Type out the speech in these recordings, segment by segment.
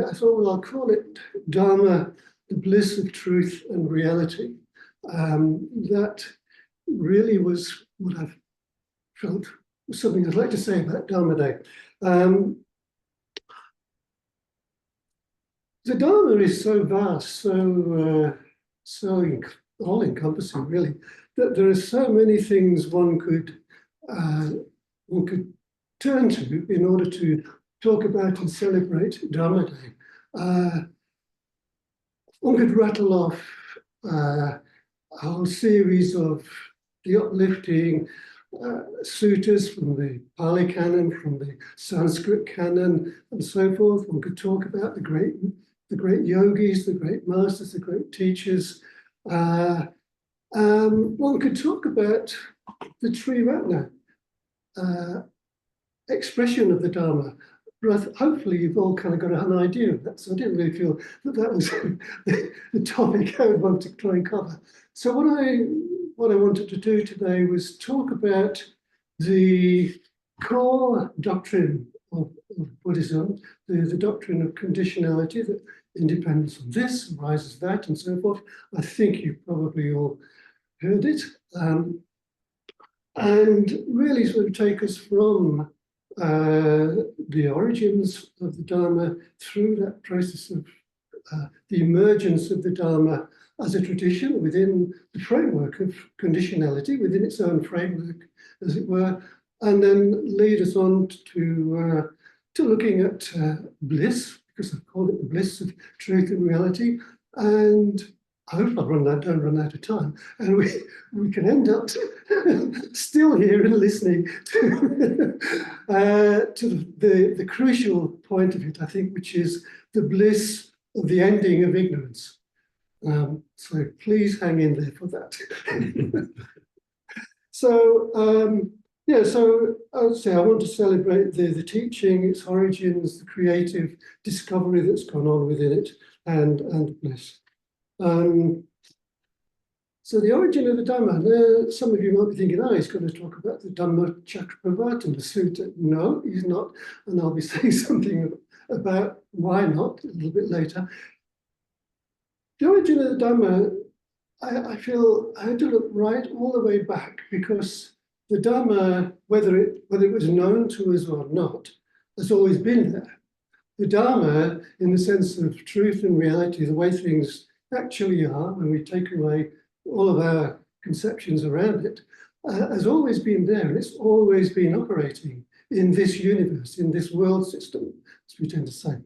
I thought, well, I'll call it Dharma, the bliss of truth and reality. That really was what I've felt was something I'd like to say about Dharma Day. The Dharma is so vast, so all-encompassing, really, that there are so many things one could turn to in order to talk about and celebrate Dharma Day. One could rattle off a whole series of the uplifting suttas from the Pali Canon, from the Sanskrit Canon, and so forth. One could talk about the great yogis, the great masters, the great teachers. One could talk about the Triratna, expression of the Dharma. But hopefully you've all kind of got an idea of that. So I didn't really feel that was the topic I would want to try and cover. So what I wanted to do today was talk about the core doctrine of Buddhism, the doctrine of conditionality, that independence on this arises that, and so forth. I think you've probably all heard it. And really sort of take us from the origins of the Dharma through that process of the emergence of the Dharma as a tradition within the framework of conditionality, within its own framework, as it were, and then lead us on to looking at bliss, because I've called it the bliss of truth and reality. And I hope I don't run out of time, and we can end up still here and listening to the crucial point of it, I think, which is the bliss of the ending of ignorance. So please hang in there for that. So yeah, so I would say I want to celebrate the teaching, its origins, the creative discovery that's gone on within it, and bliss. So the origin of the Dhamma, some of you might be thinking, he's going to talk about the Dhamma Chakravartin, the sutta. No, he's not, and I'll be saying something about why not a little bit later. The origin of the Dhamma, I feel I had to look right all the way back, because the Dhamma, whether it was known to us or not, has always been there. The Dharma, in the sense of truth and reality, the way things actually are, when we take away all of our conceptions around it, has always been there, and it's always been operating in this universe, in this world system, as we tend to say.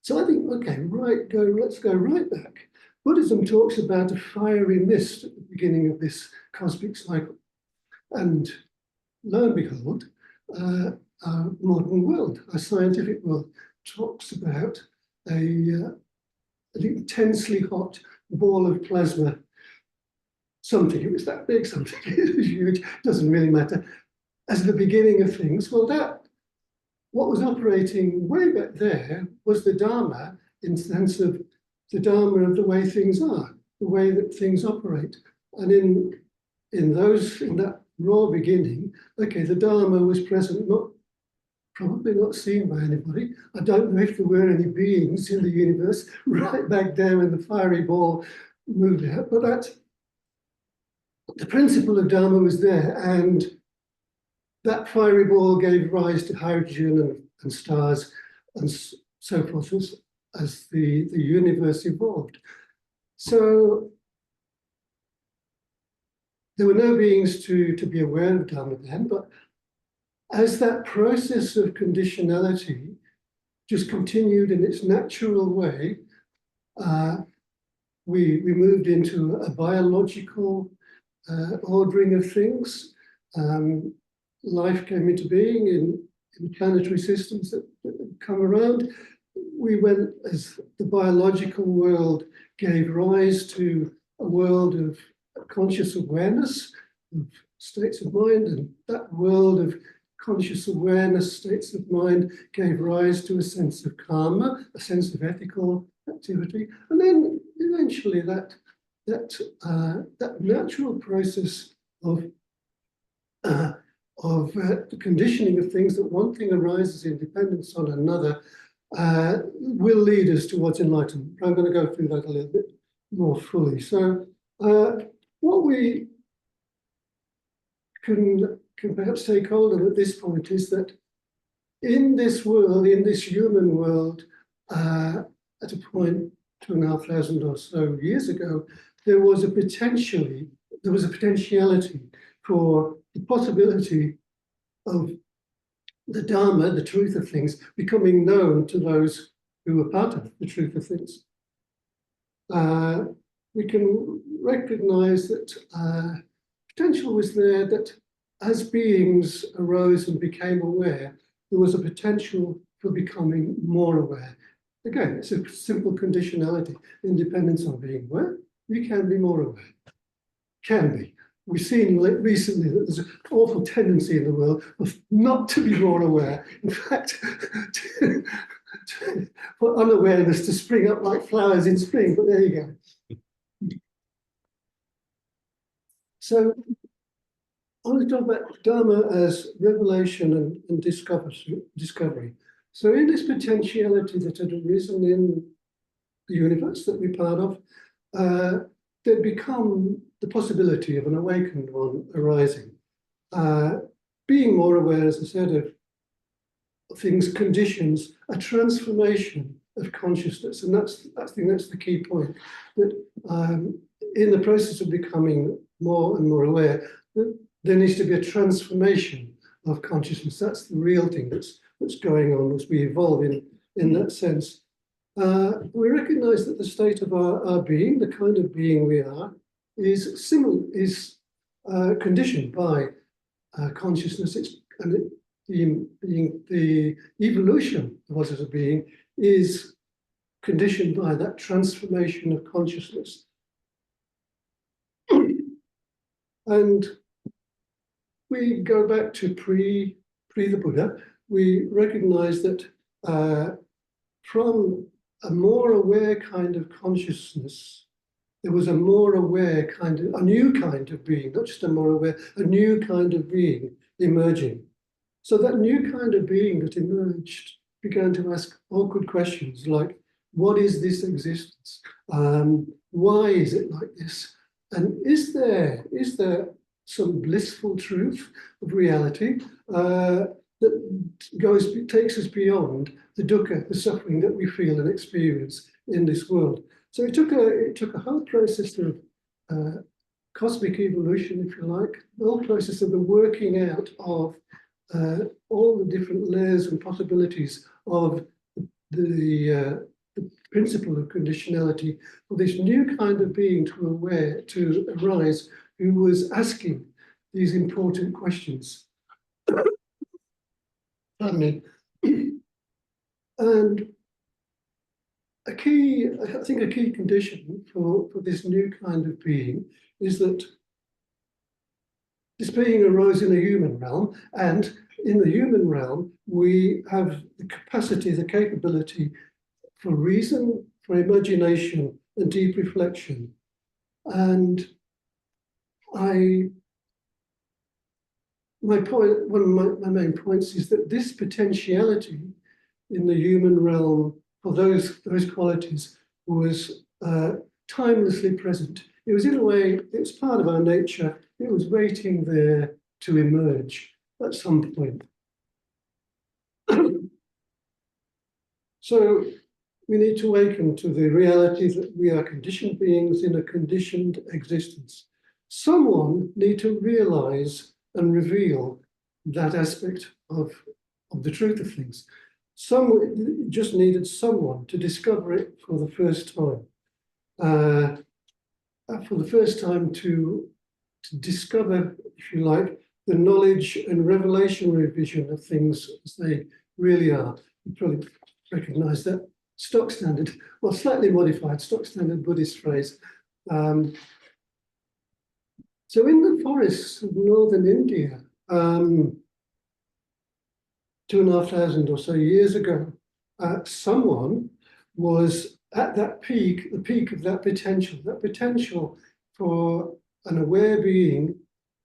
So I think, okay, let's go right back. Buddhism talks about a fiery mist at the beginning of this cosmic cycle. And lo and behold, our modern world, our scientific world, talks about an intensely hot ball of plasma. Something, it was that big, something, it was huge, doesn't really matter. As the beginning of things, well, what was operating way back there was the Dharma, in the sense of the Dharma of the way things are, the way that things operate. And in that raw beginning, okay, the Dharma was present, probably not seen by anybody. I don't know if there were any beings in the universe right back there when the fiery ball moved out, but the principle of Dharma was there, and that fiery ball gave rise to hydrogen and stars and so forth as the universe evolved. So there were no beings to be aware of Dharma then, but as that process of conditionality just continued in its natural way, we moved into a biological ordering of things. Life came into being in planetary systems that come around. We went, as the biological world gave rise to a world of conscious awareness, of states of mind, and that world of conscious awareness, states of mind, gave rise to a sense of karma, a sense of ethical activity, and then eventually that natural process of the conditioning of things, that one thing arises in dependence on another, will lead us towards enlightenment. I'm going to go through that a little bit more fully. So what we can perhaps take hold of at this point is that in this world, in this human world, at a point 2,500 or so years ago, there was a potentiality for the possibility of the Dharma, the truth of things, becoming known to those who were part of the truth of things. We can recognize that potential was there, that as beings arose and became aware, there was a potential for becoming more aware. Again, it's a simple conditionality, independence on being aware. You can be more aware. Can be. We've seen recently that there's an awful tendency in the world of not to be more aware. In fact, for unawareness to spring up like flowers in spring, but there you go. So I want to talk about Dharma as revelation and discovery. So in this potentiality that had arisen in the universe that we're part of, there'd become the possibility of an awakened one arising. Being more aware, as I said, of things conditions a transformation of consciousness. And I think that's the key point, that in the process of becoming more and more aware, there needs to be a transformation of consciousness. That's the real thing that's going on as we evolve in that sense. We recognize that the state of our being, the kind of being we are, is conditioned by consciousness. The evolution of us as a being is conditioned by that transformation of consciousness. And we go back to pre the Buddha. We recognize that from a more aware kind of consciousness, there was a more aware kind of, a new kind of being, not just a more aware, a new kind of being emerging. So that new kind of being that emerged began to ask awkward questions like, what is this existence? Why is it like this? And is there some blissful truth of reality that takes us beyond the dukkha, the suffering that we feel and experience in this world? So it took a whole process of cosmic evolution, if you like, the whole process of the working out of all the different layers and possibilities of the principle of conditionality for this new kind of being to arise, who was asking these important questions. Pardon me. And I think a key condition for this new kind of being is that this being arose in a human realm, and in the human realm, we have the capacity, the capability for reason, for imagination, and deep reflection. And one of my main points is that this potentiality in the human realm for those qualities was timelessly present. It was, in a way, it was part of our nature. It was waiting there to emerge at some point. So we need to awaken to the reality that we are conditioned beings in a conditioned existence. Someone need to realize and reveal that aspect of the truth of things. Someone just needed someone to discover it for the first time. For the first time to discover, if you like, the knowledge and revelationary vision of things as they really are. You probably recognize that stock standard, well, slightly modified stock standard Buddhist phrase. So in the forests of northern India, 2,500 or so years ago, someone was at that peak, the peak of that potential for an aware being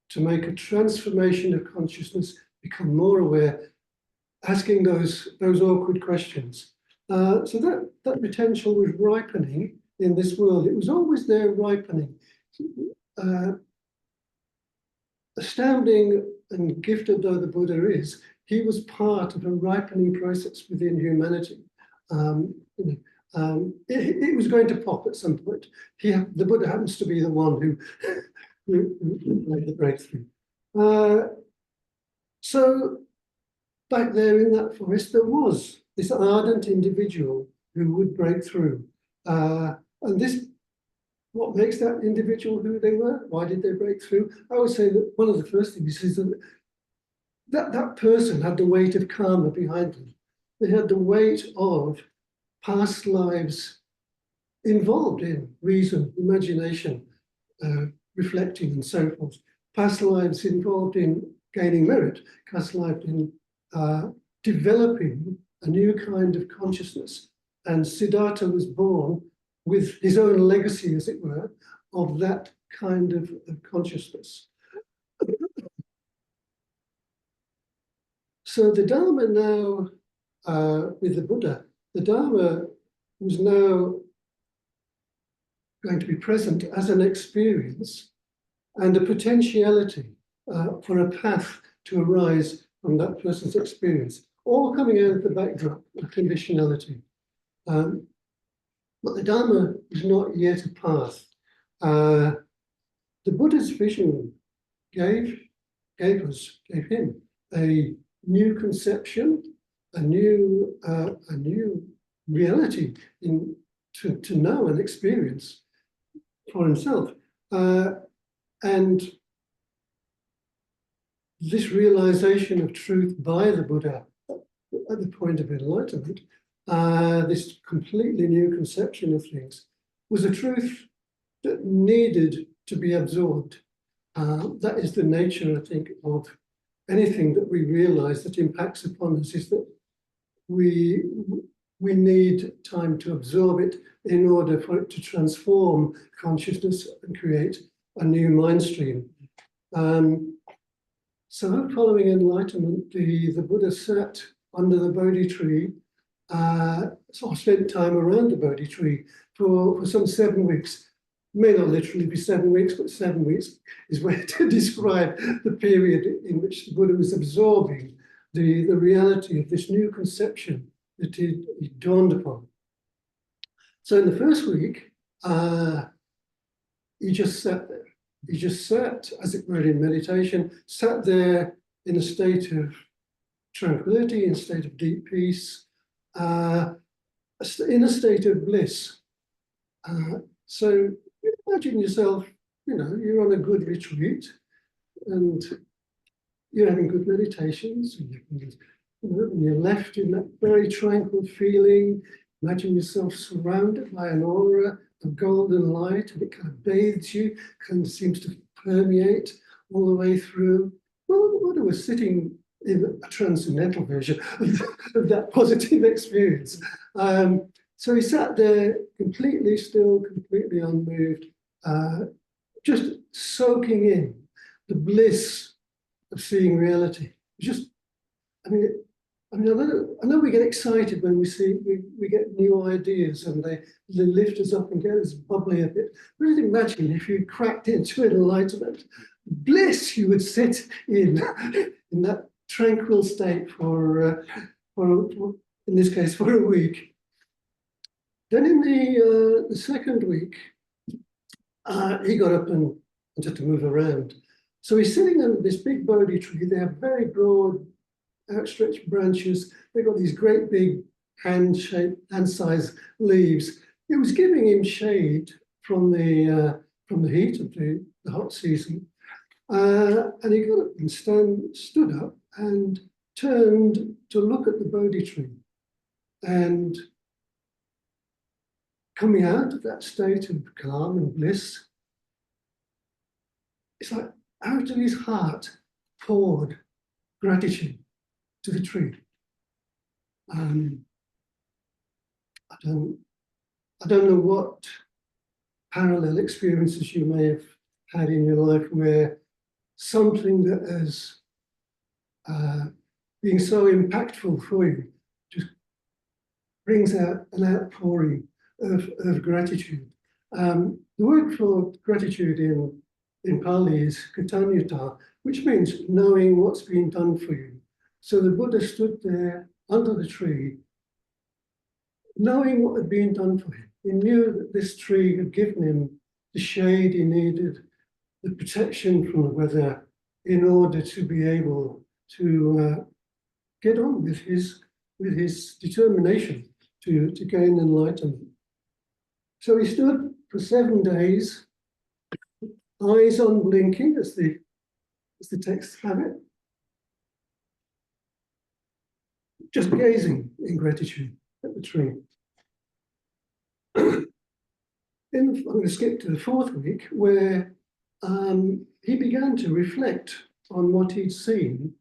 to make a transformation of consciousness, become more aware, asking those awkward questions. So that potential was ripening in this world. It was always there ripening. Astounding and gifted though the Buddha is, he was part of a ripening process within humanity. It was going to pop at some point. The Buddha happens to be the one who made the breakthrough. So back there in that forest, there was this ardent individual who would break through. And this, what makes that individual who they were? Why did they break through? I would say that one of the first things is that person had the weight of karma behind them. They had the weight of past lives involved in reason, imagination, reflecting, and so forth. Past lives involved in gaining merit, past lives in developing a new kind of consciousness. And Siddhartha was born with his own legacy, as it were, of that kind of consciousness. So the Dharma now, with the Buddha, the Dharma was now going to be present as an experience and a potentiality for a path to arise from that person's experience, all coming out of the backdrop of conditionality. But the Dharma is not yet a path. The Buddha's vision gave him a new conception, a new reality to know and experience for himself. And this realization of truth by the Buddha at the point of enlightenment, this completely new conception of things, was a truth that needed to be absorbed. That is the nature, I think, of anything that we realize that impacts upon us, is that we need time to absorb it in order for it to transform consciousness and create a new mind stream. So following enlightenment, the Buddha sat under the Bodhi tree, sort of spent time around the Bodhi tree for some 7 weeks. May not literally be 7 weeks, but 7 weeks is way to describe the period in which the Buddha was absorbing the reality of this new conception that he dawned upon. So in the first week, he just sat there. He just sat, as it were, in meditation, sat there in a state of tranquility, in a state of deep peace, in a state of bliss. So imagine yourself, you're on a good retreat and you're having good meditations, and you're left in that very tranquil feeling. Imagine yourself surrounded by an aura of golden light, and it kind of bathes you, kind of seems to permeate all the way through. Well, the Buddha was sitting in a transcendental version of that positive experience. So he sat there completely still, completely unmoved, just soaking in the bliss of seeing reality. I know we get excited when we get new ideas and they lift us up and get us bubbly a bit. But just imagine if you cracked into enlightenment, bliss you would sit in that tranquil state for in this case, for a week. Then in the second week, he got up and wanted to move around. So he's sitting under this big Bodhi tree. They have very broad, outstretched branches. They've got these great big hand-sized leaves. It was giving him shade from the heat of the hot season. And he got up and stood up and turned to look at the Bodhi tree. And coming out of that state of calm and bliss, it's like out of his heart poured gratitude to the tree. I don't know what parallel experiences you may have had in your life where something that has been so impactful for you just brings out an outpouring of gratitude. The word for gratitude in Pali is Katanyata, which means knowing what's been done for you. So the Buddha stood there under the tree, knowing what had been done for him. He knew that this tree had given him the shade he needed, the protection from the weather, in order to be able to get on with his determination to gain enlightenment. So he stood for 7 days, eyes unblinking, as the texts have it, just gazing in gratitude at the tree. I'm going to skip to the 4th week, where he began to reflect on what he'd seen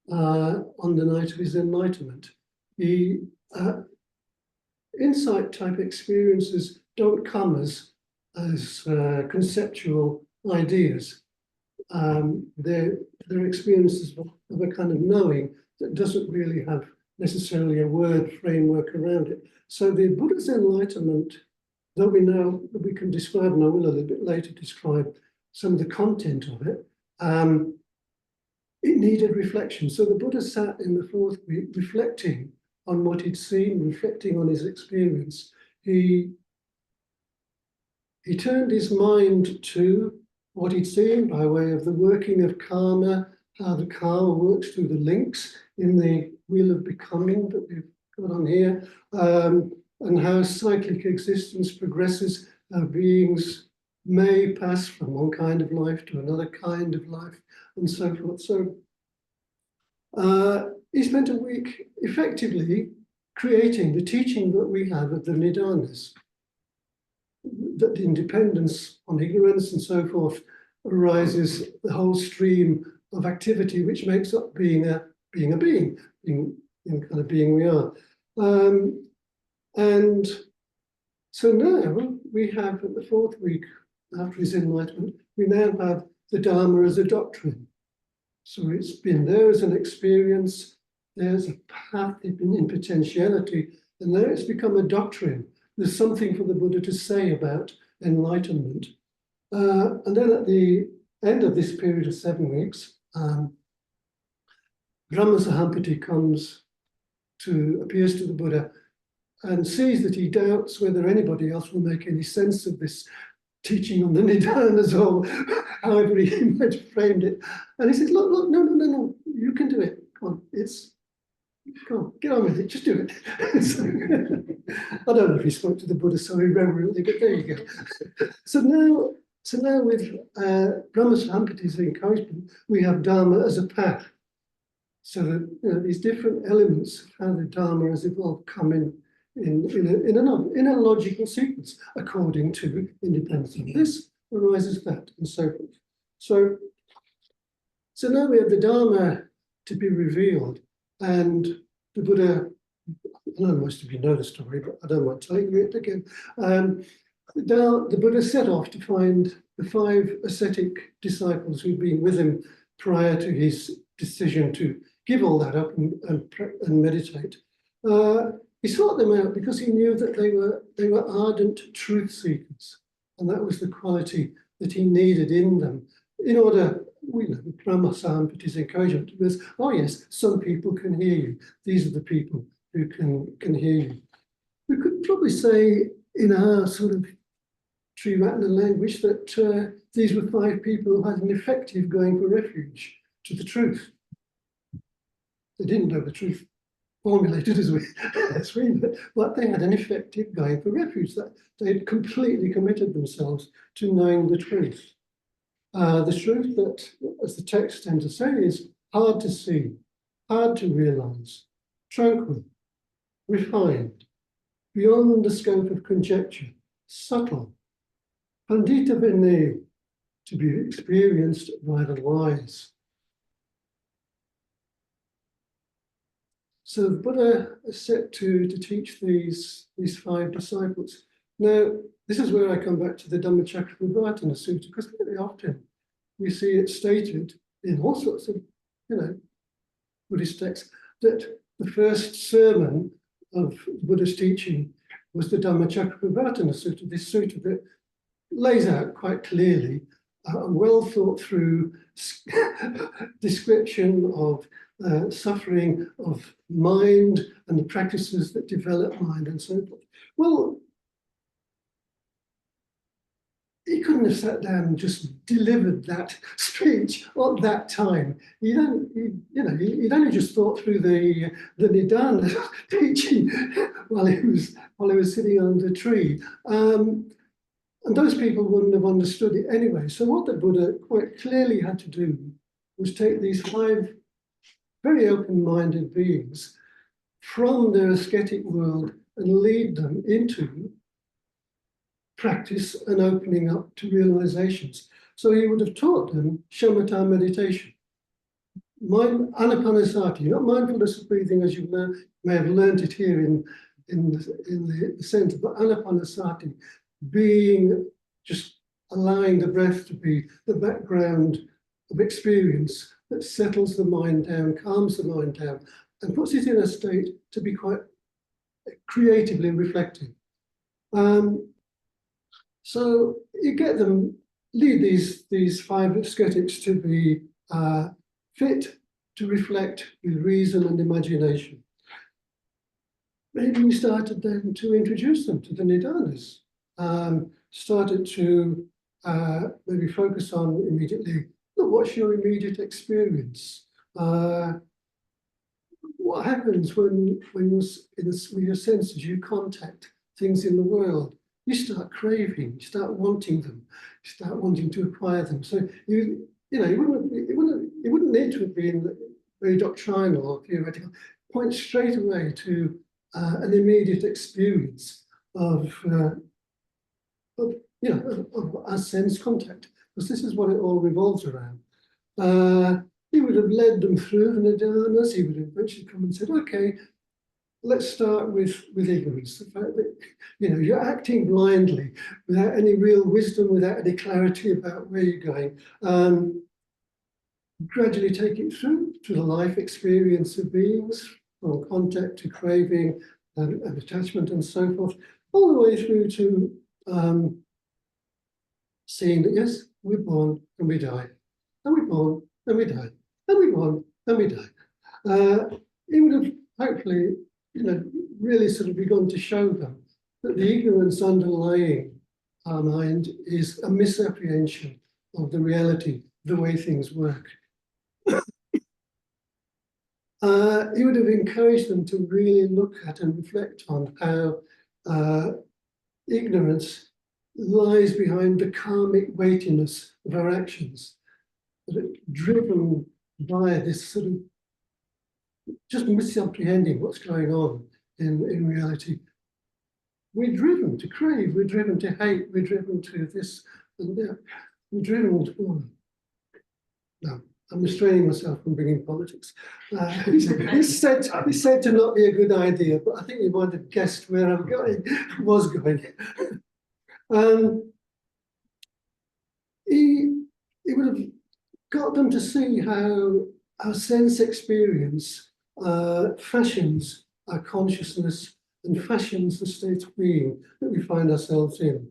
on the night of his enlightenment. The insight type experiences don't come as conceptual ideas. They're experiences of a kind of knowing that doesn't really have necessarily a word framework around it. So the Buddha's enlightenment, though we can describe, and I will a little bit later describe some of the content of it, it needed reflection. So the Buddha sat in the 4th week reflecting on what he'd seen, reflecting on his experience. He turned his mind to what he'd seen by way of the working of karma, how the karma works through the links in the wheel of becoming that we've got on here, and how cyclic existence progresses, how beings may pass from one kind of life to another kind of life, and so forth. So he spent a week effectively creating the teaching that we have of the Nidanas, that independence on ignorance and so forth arises the whole stream of activity which makes up being a being kind of being we are. And so now we have, at the 4th week after his enlightenment, we now have the Dharma as a doctrine. So it's been there as an experience, there's a path in potentiality, and now it's become a doctrine. There's something for the Buddha to say about enlightenment. And then at the end of this period of 7 weeks, Brahma Sahampati appears to the Buddha and sees that he doubts whether anybody else will make any sense of this teaching on the Nidanas, or however he might have framed it. And he says, look, no, you can do it. Come on, get on with it, just do it. So, I don't know if he spoke to the Buddha so irreverently, but there you go. So now with Brahma Sahampati's encouragement, we have Dharma as a path. So that these different elements of how the Dharma has evolved come in a logical sequence, according to independence of this arises that, and so forth. So now we have the Dharma to be revealed, and the Buddha, I know most of you know the story, but I don't mind telling you it again. The Buddha set off to find the 5 ascetic disciples who'd been with him prior to his decision to give all that up and meditate. He sought them out because he knew that they were ardent truth seekers, and that was the quality that he needed in them. In order, Brahma Sahampati's encouragement was, oh yes, some people can hear you. These are the people who can hear you. We could probably say in our sort of Triratna language that these were 5 people who had an effective going for refuge to the truth. They didn't know the truth formulated as we know, but they had an effective going for refuge, that they had completely committed themselves to knowing the truth. The truth that, as the text tends to say, is hard to see, hard to realize, tranquil, refined, beyond the scope of conjecture, subtle, pandita vene, to be experienced by the wise. So the Buddha is set to teach these 5 disciples. Now, this is where I come back to the Dhammacakkappavattana Sutta, because very often we see it stated in all sorts of, Buddhist texts, that the first sermon of Buddha's teaching was the Dhammachakravartana Sutta, this sutta that lays out quite clearly a well thought through description of suffering of mind and the practices that develop mind and so forth. Well, he couldn't have sat down and just delivered that speech at that time. He'd only just thought through the Nidana teaching while he was sitting under a tree. And those people wouldn't have understood it anyway. So what the Buddha quite clearly had to do was take these 5 very open-minded beings from their ascetic world and lead them into practice and opening up to realizations. So he would have taught them shamatha meditation, anapanasati, not mindfulness of breathing as you may have learned it here in the center, but anapanasati, being just allowing the breath to be the background of experience that settles the mind down, calms the mind down, and puts it in a state to be quite creatively reflective. So you get them, lead these 5 ascetics to be fit to reflect with reason and imagination. Maybe we started then to introduce them to the Nidanas. Started to maybe focus on immediately, look, what's your immediate experience? What happens when with your senses you contact things in the world? You start craving, you start wanting them, you start wanting to acquire them. So it wouldn't need to have been very doctrinal or theoretical. Point straight away to an immediate experience of our sense contact, because this is what it all revolves around. He would have led them through the Nidanas. He would have eventually come and said, okay, let's start with ignorance. The fact that you're acting blindly without any real wisdom, without any clarity about where you're going. Gradually take it through to the life experience of beings, from contact to craving and attachment and so forth, all the way through to seeing that yes, we're born and we die, and we're born and we die, and we're born and we die. It would have hopefully, really sort of begun to show them that the ignorance underlying our mind is a misapprehension of the reality, the way things work. He would have encouraged them to really look at and reflect on how ignorance lies behind the karmic weightiness of our actions, that it's driven by this sort of just misapprehending what's going on in reality. We're driven to crave, we're driven to hate, we're driven to this and that, we're driven to... No, I'm restraining myself from bringing politics. It's said to not be a good idea, but I think you might have guessed where I'm going, was going. He would have got them to see how our sense experience fashions our consciousness and fashions the state of being that we find ourselves in.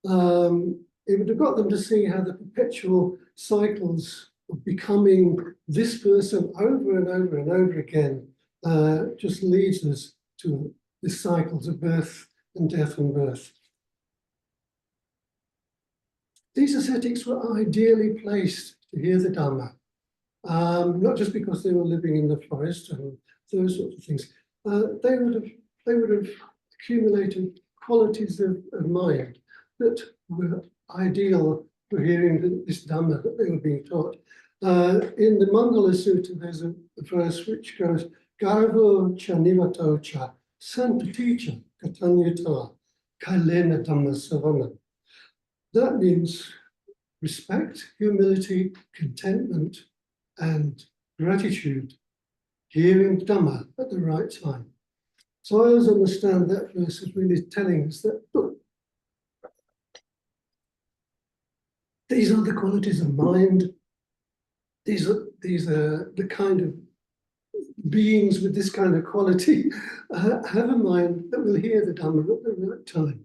It would have got them to see how the perpetual cycles of becoming this person over and over and over again just leads us to the cycles of birth and death and birth. These ascetics were ideally placed to hear the Dharma, not just because they were living in the forest and those sorts of things. They would have accumulated qualities of mind that were ideal for hearing this Dhamma that they were being taught. In the Mangala Sutta, there's a verse which goes, Garvo cha nivato cha santaticha katanyata kailena dhamma savana. That means respect, humility, contentment, and gratitude, hearing Dhamma at the right time. So I always understand that verse as really telling us that, look, these are the qualities of mind. These are the kind of beings with this kind of quality have a mind that will hear the Dhamma at the right time,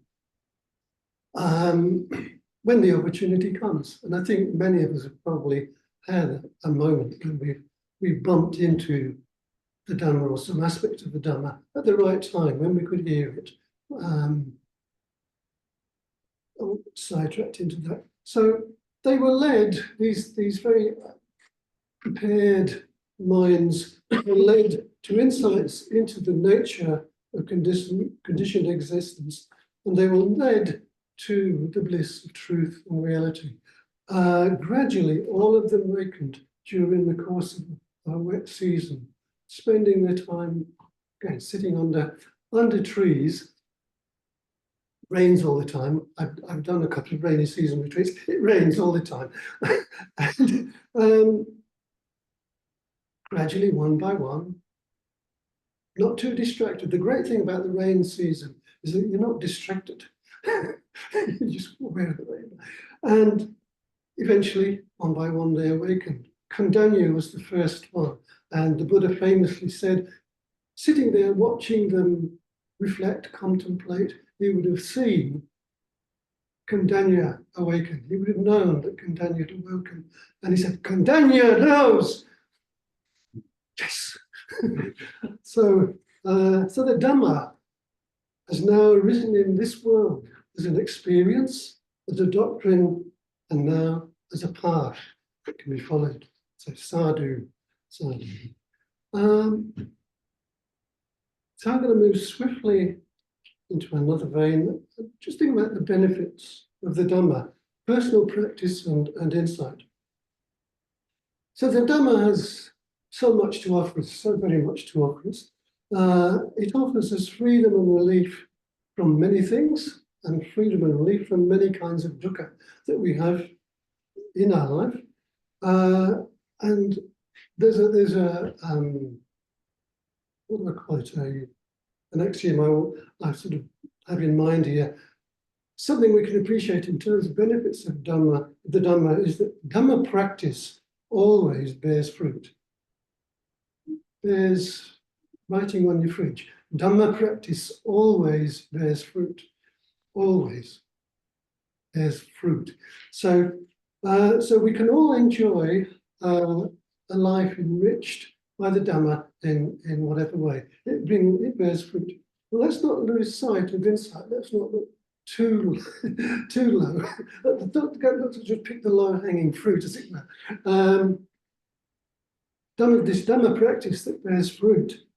when the opportunity comes. And I think many of us have probably had a moment when we've bumped into the Dhamma or some aspect of the Dhamma at the right time, when we could hear it. Sidetracked into that. So they were led, these very prepared minds were led to insights into the nature of conditioned existence, and they were led to the bliss of truth and reality. Gradually, all of them awakened during the course of a wet season, spending their time, again, sitting under trees. Rains all the time. I've done a couple of rainy season retreats. It rains all the time. And gradually, one by one, not too distracted. The great thing about the rain season is that you're not distracted. You're just aware of the rain. And eventually, one by one, they awakened. Kandanya was the first one. And the Buddha famously said, sitting there watching them reflect, contemplate, he would have seen Kandanya awaken. He would have known that Kandanya had awoken. And he said, Kandanya knows. Yes. So the Dhamma has now arisen in this world as an experience, as a doctrine, and now as a path that can be followed. So sadhu. So I'm going to move swiftly into another vein, just think about the benefits of the Dhamma, personal practice and insight. So the Dhamma has so much to offer us, so very much to offer us. It offers us freedom and relief from many things, and freedom and relief from many kinds of dukkha that we have in our life. And there's a what do I call it? An axiom I sort of have in mind here. Something we can appreciate in terms of benefits of Dhamma, the Dhamma, is that Dhamma practice always bears fruit. There's writing on your fridge. Dhamma practice always bears fruit. Always bears fruit. So we can all enjoy a life enriched by the Dhamma in whatever way. It bears fruit. Well, let's not lose sight of insight. Let's not look too low. Not to just pick the low-hanging fruit, as it were. This Dhamma practice that bears fruit,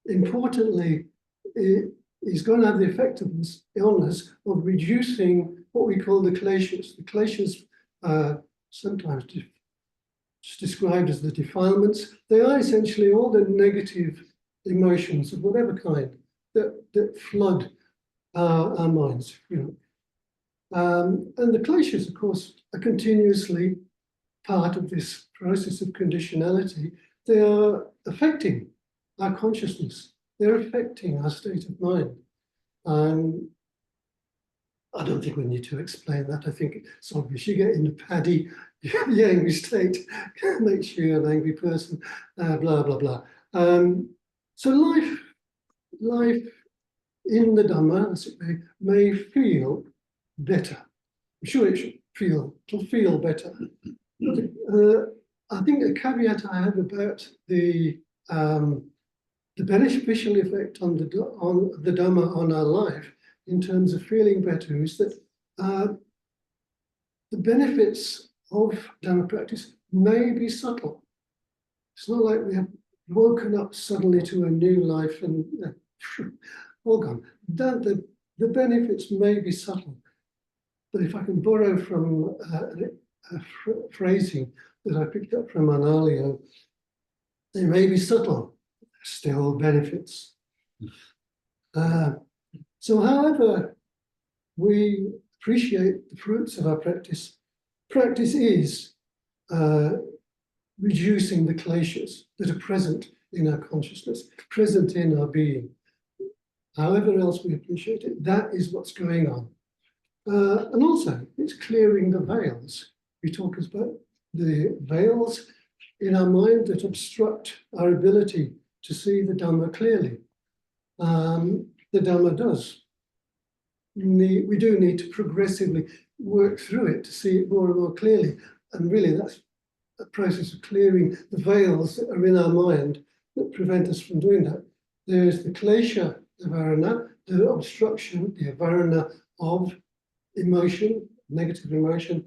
importantly, it is going to have the effect on us of reducing what we call the kleshas. The kleshas are sometimes described as the defilements. They are essentially all the negative emotions of whatever kind that flood our minds. And the kleshas, of course, are continuously part of this process of conditionality. They are affecting our consciousness. They're affecting our state of mind. I don't think we need to explain that. I think it's obvious. You get in the paddy, the angry state, makes you an angry person, blah, blah, blah. So life in the Dhamma, as it may feel better. I'm sure it'll feel better. But, I think a caveat I have about the beneficial effect on the Dhamma on our life in terms of feeling better is that the benefits of Dhamma practice may be subtle. It's not like we have woken up suddenly to a new life and all gone. The benefits may be subtle, but if I can borrow from a phrasing that I picked up from Analio, they may be subtle, still benefits. So however we appreciate the fruits of our practice, practice is reducing the kleshas that are present in our consciousness, present in our being. However else we appreciate it, that is what's going on. And also, it's clearing the veils. We talk about the veils in our mind that obstruct our ability to see the Dharma clearly. The Dharma does. We do need to progressively work through it to see it more and more clearly. And really that's a process of clearing the veils that are in our mind that prevent us from doing that. There is the klesha, the varana, the obstruction, the avarana of emotion, negative emotion,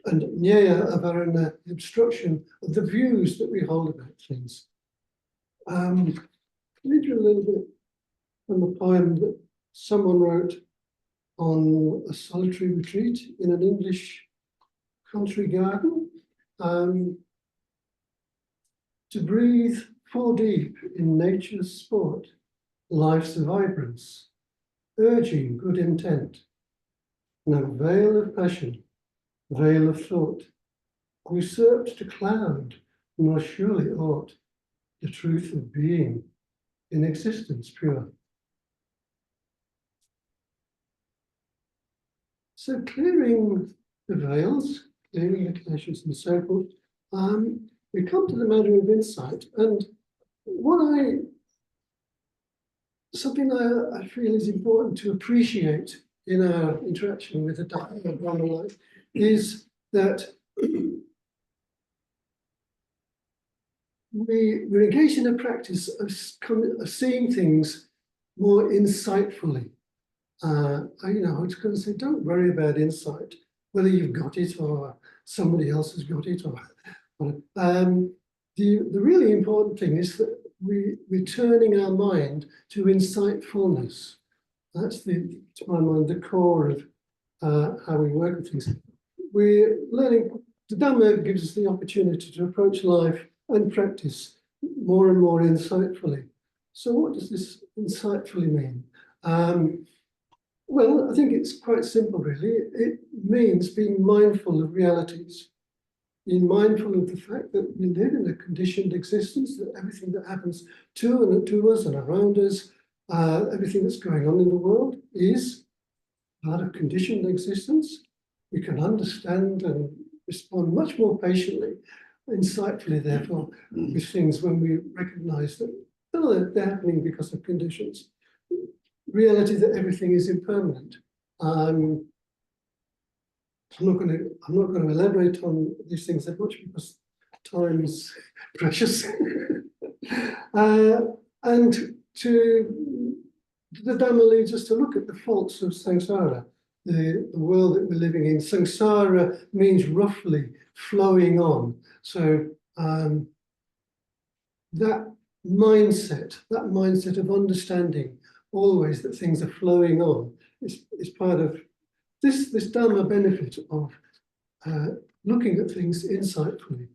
and nyaya, avarana, the obstruction of the views that we hold about things. Let me read you a little bit from a poem that someone wrote on a solitary retreat in an English country garden. To breathe full deep in nature's sport, life's vibrance, urging good intent. No veil of passion, veil of thought, usurped to cloud, nor surely aught the truth of being in existence pure. So clearing the veils, clearing the clashes and so forth, we come to the matter of insight. And something I feel is important to appreciate in our interaction with the Dharma life is that we're engaged in a practice of seeing things more insightfully. I was going to say, don't worry about insight, whether you've got it or somebody else has got it. The really important thing is that we're turning our mind to insightfulness. That's, to my mind, the core of how we work with things. We're learning, the Dharma gives us the opportunity to approach life and practice more and more insightfully. So what does this insightfully mean? Well, I think it's quite simple, really. It means being mindful of realities, being mindful of the fact that we live in a conditioned existence, that everything that happens to us and around us, everything that's going on in the world is part of conditioned existence. We can understand and respond much more patiently, insightfully, therefore, with things when we recognize that they're happening because of conditions. Reality that everything is impermanent. I'm not going to elaborate on these things that much because time is precious. And the Dhamma leads us to look at the faults of samsara, the world that we're living in. Samsara means roughly flowing on. So that mindset of understanding always that things are flowing on is part of this Dharma benefit of looking at things insightfully.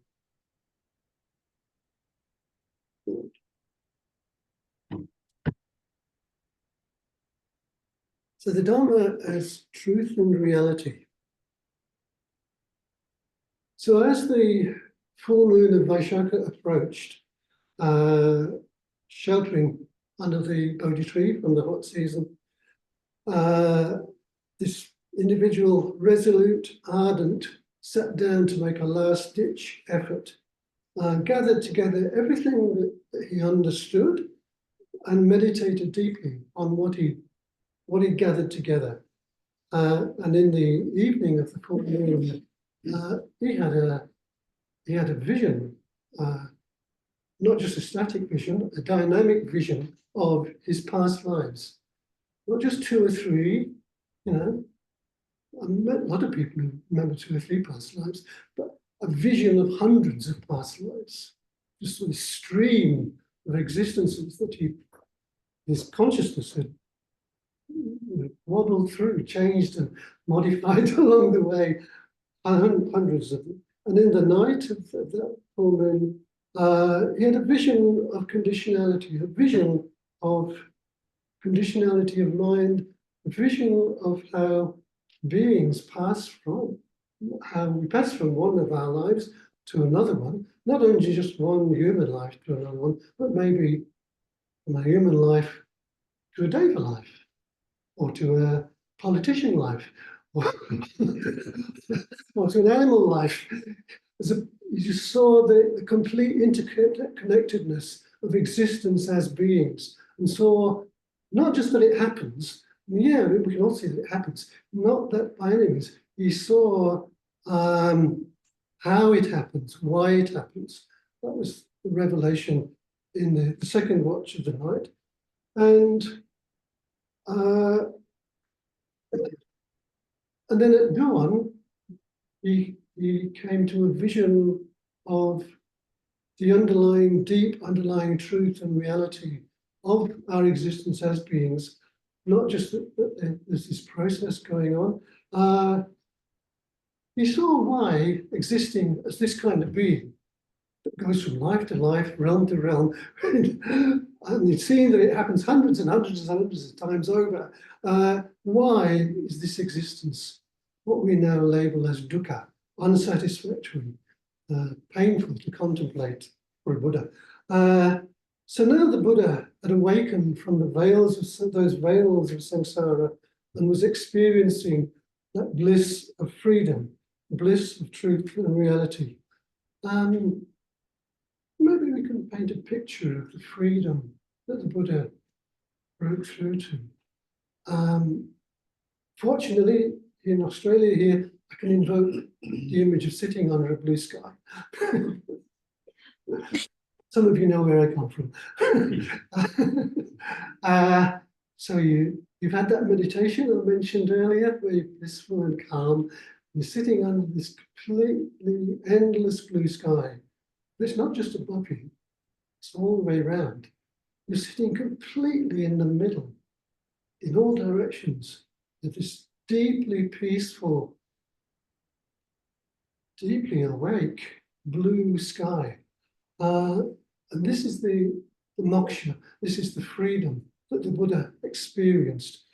So the Dharma as truth and reality. So as the full moon of Vaishakha approached, sheltering under the Bodhi tree from the hot season, this individual, resolute, ardent, sat down to make a last-ditch effort, gathered together everything that he understood and meditated deeply on what he gathered together. And in the evening of the full moon, he had a vision, not just a static vision, a dynamic vision of his past lives. Not just 2 or 3, a lot of people remember 2 or 3 past lives, but a vision of hundreds of past lives. Just sort of stream of existences that his consciousness had wobbled through, changed and modified along the way, hundreds of them. And in the night of that full moon, he had a vision of conditionality, a vision of conditionality of mind, a vision of how beings pass from, how we pass from one of our lives to another one, not only just one human life to another one, but maybe from a human life to a deva life, or to a politician life, or to an animal life. you just saw the complete interconnectedness of existence as beings, and saw not just that it happens. Yeah, we can all see that it happens. Not that by any means. He saw how it happens, why it happens. That was the revelation in the second watch of the night. And then at dawn, he came to a vision of the deep underlying truth and reality of our existence as beings, not just that there's this process going on. He saw why existing as this kind of being that goes from life to life, realm to realm, and he'd seen that it happens hundreds and hundreds and hundreds of times over. Why is this existence what we now label as dukkha, unsatisfactory, painful to contemplate for a Buddha? So now the Buddha had awakened from the those veils of samsara and was experiencing that bliss of freedom, bliss of truth and reality. Maybe we can paint a picture of the freedom that the Buddha broke through to. Fortunately, in Australia here, I can invoke the image of sitting under a blue sky. Some of you know where I come from. So you've had that meditation I mentioned earlier, where you're blissful and calm. You're sitting under this completely endless blue sky. It's not just above you, it's all the way around. You're sitting completely in the middle, in all directions, of this deeply peaceful, deeply awake blue sky. And this is the moksha, this is the freedom that the Buddha experienced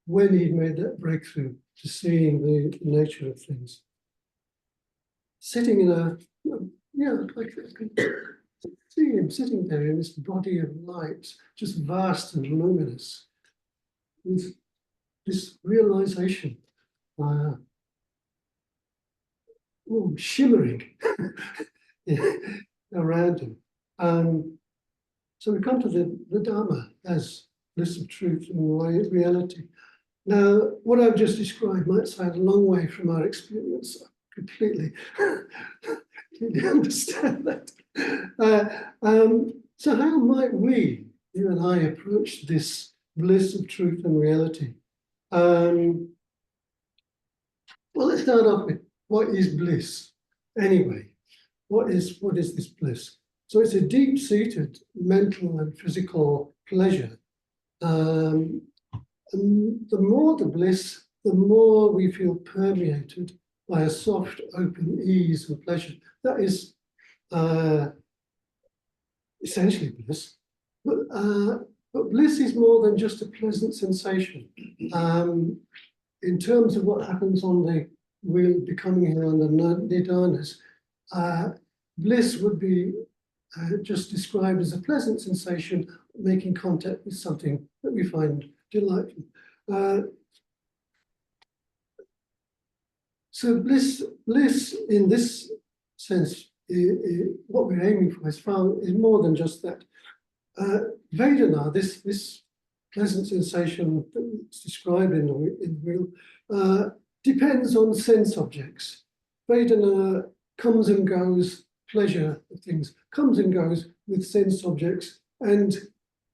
when he made that breakthrough to seeing the nature of things. Sitting in I can see him sitting there in this body of light, just vast and luminous, with this realization, shimmering around him. So we come to the Dharma as bliss of truth and reality. Now, what I've just described might sound a long way from our experience. I completely understand that. So how might we, you and I, approach this bliss of truth and reality? Well, let's start off with what is bliss anyway? What is this bliss? So it's a deep-seated mental and physical pleasure. And the more the bliss, the more we feel permeated by a soft, open ease and pleasure. That is essentially bliss. But bliss is more than just a pleasant sensation. In terms of what happens on the real becoming here on the nidanas, bliss would be just described as a pleasant sensation, making contact with something that we find delightful. So bliss in this sense, what we're aiming for is more than just that. Vedana, this pleasant sensation that's described in the wheel, depends on sense objects. Vedana comes and goes, pleasure of things comes and goes with sense objects, and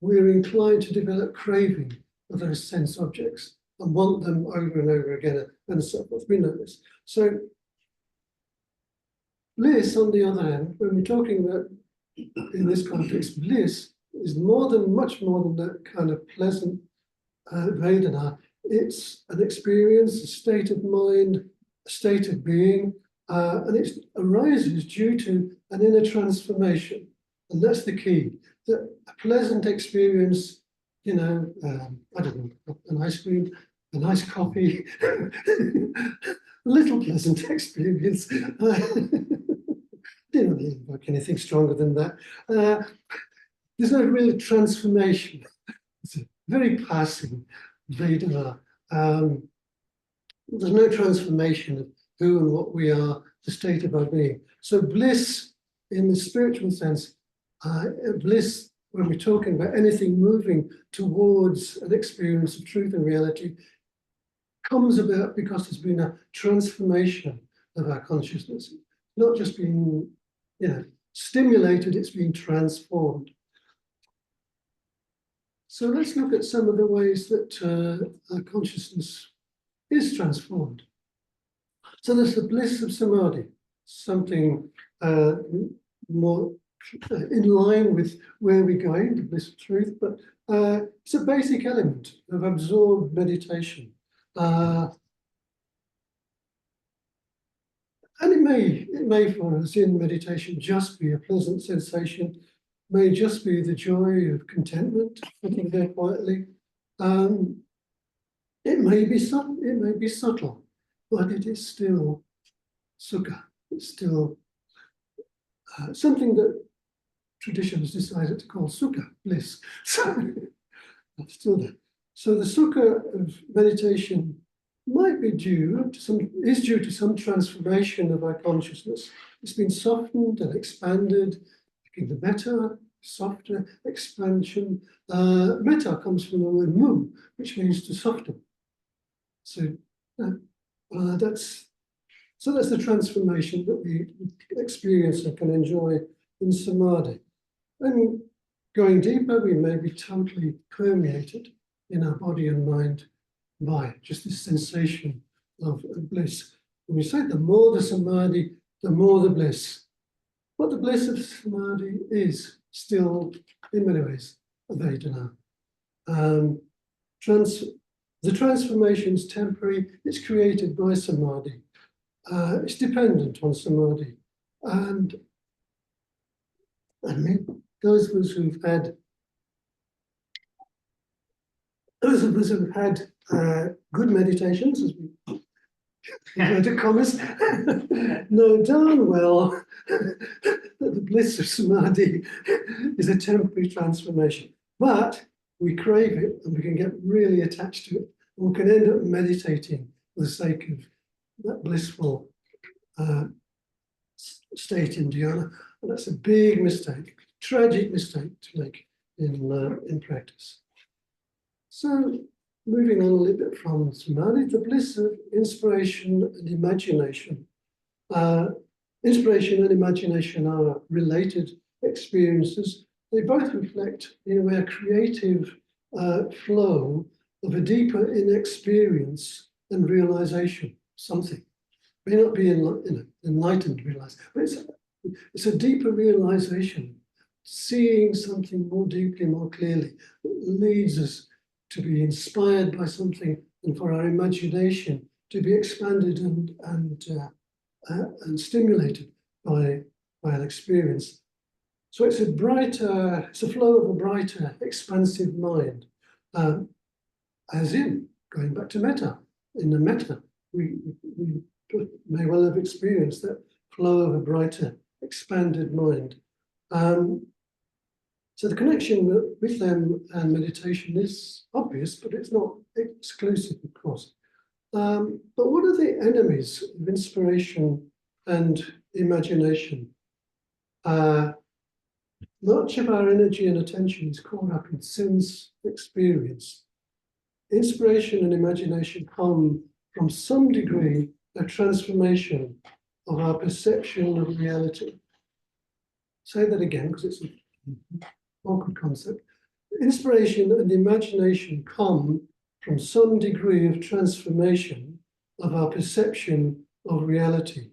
we're inclined to develop craving for those sense objects and want them over and over again, and so forth. We know this. So bliss, on the other hand, when we're talking about, in this context, bliss is much more than that kind of pleasant Vedana. It's an experience, a state of mind, a state of being, and it arises due to an inner transformation. And that's the key, that a pleasant experience, I don't know, an ice cream, a nice coffee, a little pleasant experience. Didn't really invoke anything stronger than that. There's no real transformation. It's a very passing Vedana. There's no transformation of who and what we are, the state of our being. So bliss, in the spiritual sense, bliss, when we're talking about anything moving towards an experience of truth and reality, comes about because there's been a transformation of our consciousness. Not just being, stimulated, it's been transformed. So let's look at some of the ways that our consciousness is transformed. So there's the bliss of samadhi, something more in line with where we're going, the bliss of truth, but it's a basic element of absorbed meditation. And it may for us in meditation just be a pleasant sensation, may just be the joy of contentment, sitting there quietly. It may be subtle, but it is still sukha. It's still something that tradition has decided to call sukha, bliss. So that's still there. So the sukha of meditation might be due to some transformation of our consciousness. It's been softened and expanded. The metta, softer expansion. Metta comes from the word mu, which means to soften. So that's the transformation that we experience and can enjoy in samadhi. And going deeper, we may be totally permeated in our body and mind by just this sensation of bliss. When we say the more the samadhi, the more the bliss. What the bliss of samadhi is still, in many ways, a Vedana. The transformation is temporary, it's created by samadhi. It's dependent on samadhi. And I mean, those of us who've had good meditations, as we inverted commas, know darn well that the bliss of samadhi is a temporary transformation. But we crave it and we can get really attached to it. And we can end up meditating for the sake of that blissful state in dhyana. And that's a big mistake, tragic mistake to make in practice. So moving on a little bit from samadhi, the bliss of inspiration and imagination. Inspiration and imagination are related experiences. They both reflect, in a way, a creative flow of a deeper inexperience and realization, something. May not be enlightened realize, but it's a deeper realization, seeing something more deeply, more clearly, that leads us to be inspired by something, and for our imagination to be expanded and stimulated by an experience. So it's a flow of a brighter, expansive mind, as in, going back to metta. In the metta, we may well have experienced that flow of a brighter, expanded mind. So the connection with them and meditation is obvious, but it's not exclusive, of course. But what are the enemies of inspiration and imagination? Much of our energy and attention is caught up in sense experience. Inspiration and imagination come from some degree of transformation of our perception of reality. Say that again, because it's an awkward concept. Inspiration and imagination come from some degree of transformation of our perception of reality.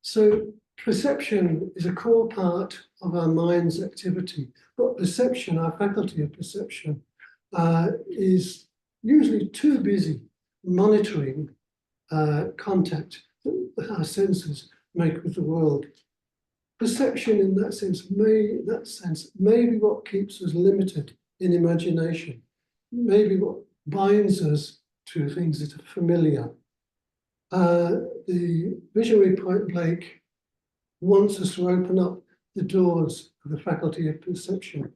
So perception is a core part of our mind's activity, but perception, our faculty of perception, is usually too busy monitoring contact that our senses make with the world. Perception in that sense may be what keeps us limited in imagination, maybe what binds us to things that are familiar. The visionary Point Blake wants us to open up the doors of the faculty of perception.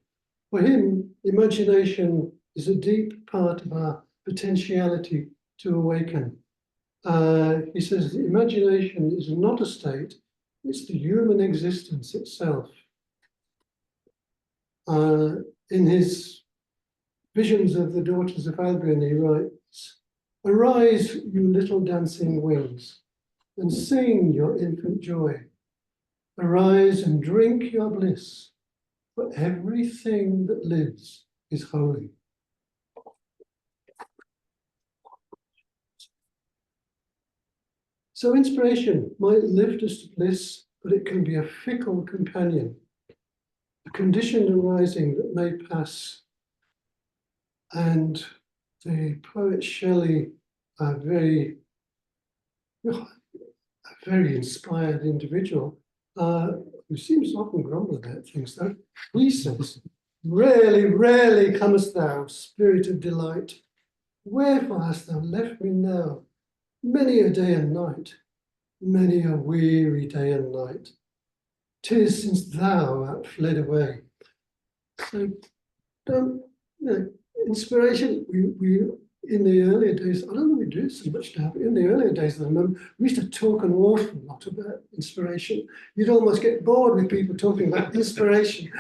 For him, imagination is a deep part of our potentiality to awaken. He says the imagination is not a state, it's the human existence itself. In his Visions of the Daughters of Albion, he writes, "Arise, you little dancing wings, and sing your infant joy. Arise and drink your bliss, for everything that lives is holy." So inspiration might lift us to bliss, but it can be a fickle companion, a conditioned arising that may pass. And the poet Shelley, a very inspired individual, who seems to often grumble about things, though, he says, rarely comest thou, spirit of delight. Wherefore hast thou left me now? Many a day and night, many a weary day and night. 'Tis since thou art fled away. So don't, inspiration, we in the earlier days, I don't know we do so much now, but in the earlier days, I remember we used to talk an awful lot about inspiration. You'd almost get bored with people talking about inspiration.